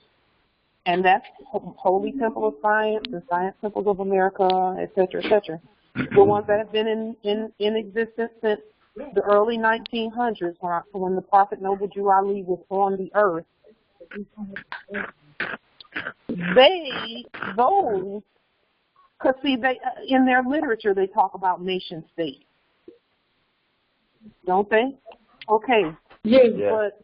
and that's Holy Temple of Science, the Science Temples of America, et cetera, the ones that have been in existence since the early 1900s, when the Prophet Noble Jew Ali was on the earth. Those. Because, see, they in their literature, they talk about nation state. Don't they? Okay. Yeah. But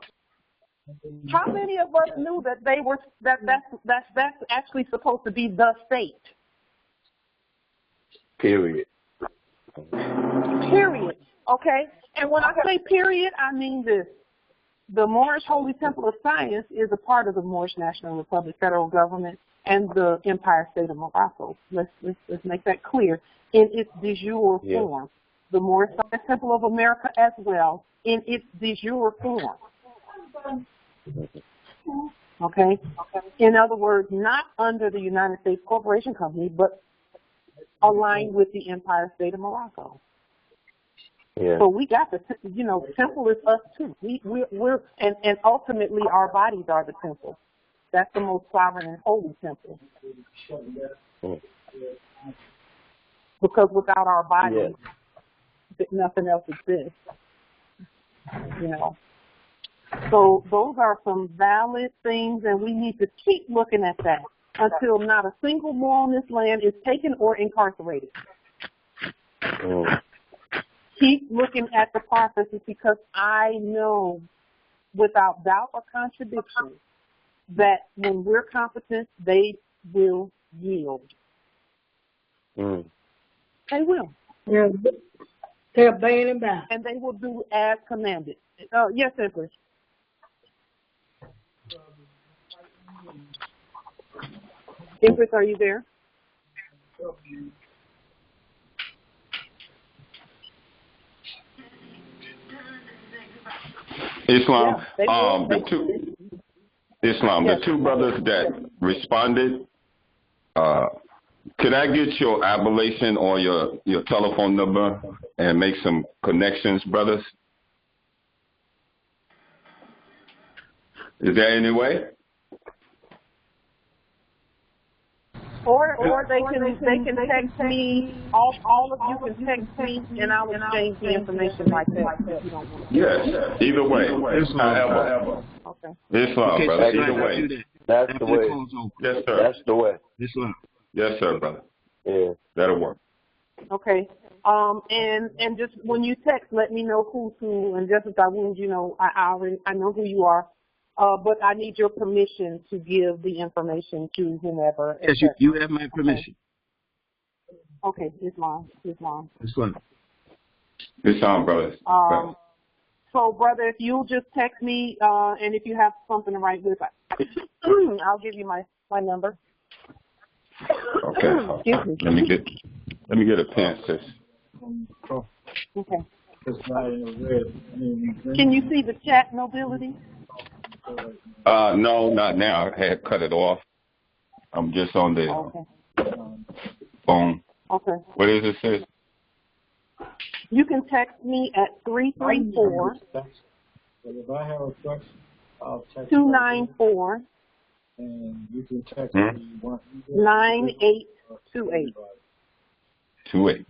how many of us knew that that's actually supposed to be the state? Period. Okay? And when I say period, I mean this. The Moorish Holy Temple of Science is a part of the Moorish National Republic federal government and the Empire State of Morocco. Let's make that clear. In its de jure form. The Moorish Science Temple of America as well, in its de jure form. Okay? In other words, not under the United States Corporation Company, but aligned with the Empire State of Morocco. Yeah. So we got the, temple is us too. We're and ultimately our bodies are the temple. That's the most sovereign and holy temple. Because without our bodies, nothing else exists. So those are some valid things, and we need to keep looking at that until not a single Moor on this land is taken or incarcerated. Keep looking at the processes, because I know without doubt or contradiction that when we're competent, they will yield. They will. Yeah. They're banging back. And they will do as commanded. Yes, Empress. Empress, are you there? Islam, the two brothers that responded, could I get your appellation or your telephone number and make some connections, brothers? Is there any way? Or they can text me. All of you can text me, and I'll exchange the information like that. If you don't want to. Yes, either way. However. Okay. Islam, brother. Either way. That's the way. Yes, sir. That's the way. Islam. Yes, sir, brother. Yeah. That'll work. Okay. And just when you text, let me know who's who, and just as I wound, I know who you are. But I need your permission to give the information to whomever. Yes, you have my permission. Okay, Islam. Islam, brothers. So, brother, if you'll just text me, and if you have something to write with, I'll give you my number. Okay. Excuse me. Let me get a pen, sis. Okay. Can you see the chat, Nobility? No, not now. I had cut it off. I'm just on the phone. Okay. What is it, sis? You can text me at 334 294 And you can text Hmm? me 9828. 28.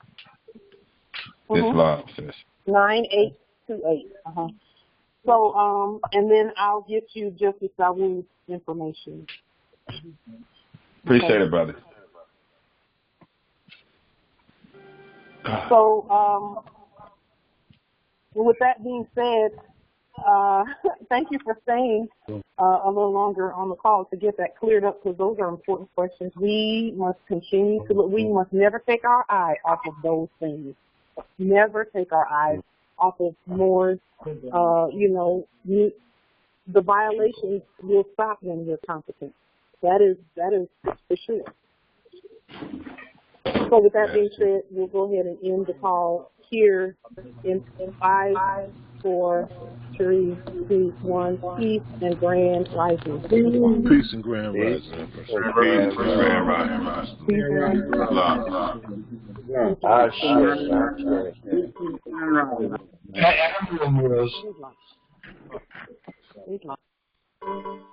This live session. 9828. So, and then I'll get you Justice Dawood's information. Appreciate it, brother. So, with that being said, thank you for staying a little longer on the call to get that cleared up, because those are important questions. We must continue to look. We must never take our eye off of those things. Never take our eyes off of more, the violations will stop when you're competent. That is for sure. So with that being said, we'll go ahead and end the call here in 5, 4, 3, 2, 1. Peace and grand rising. Peace and grand rising. Peace and grand rising. Peace and Love. I am He's lying.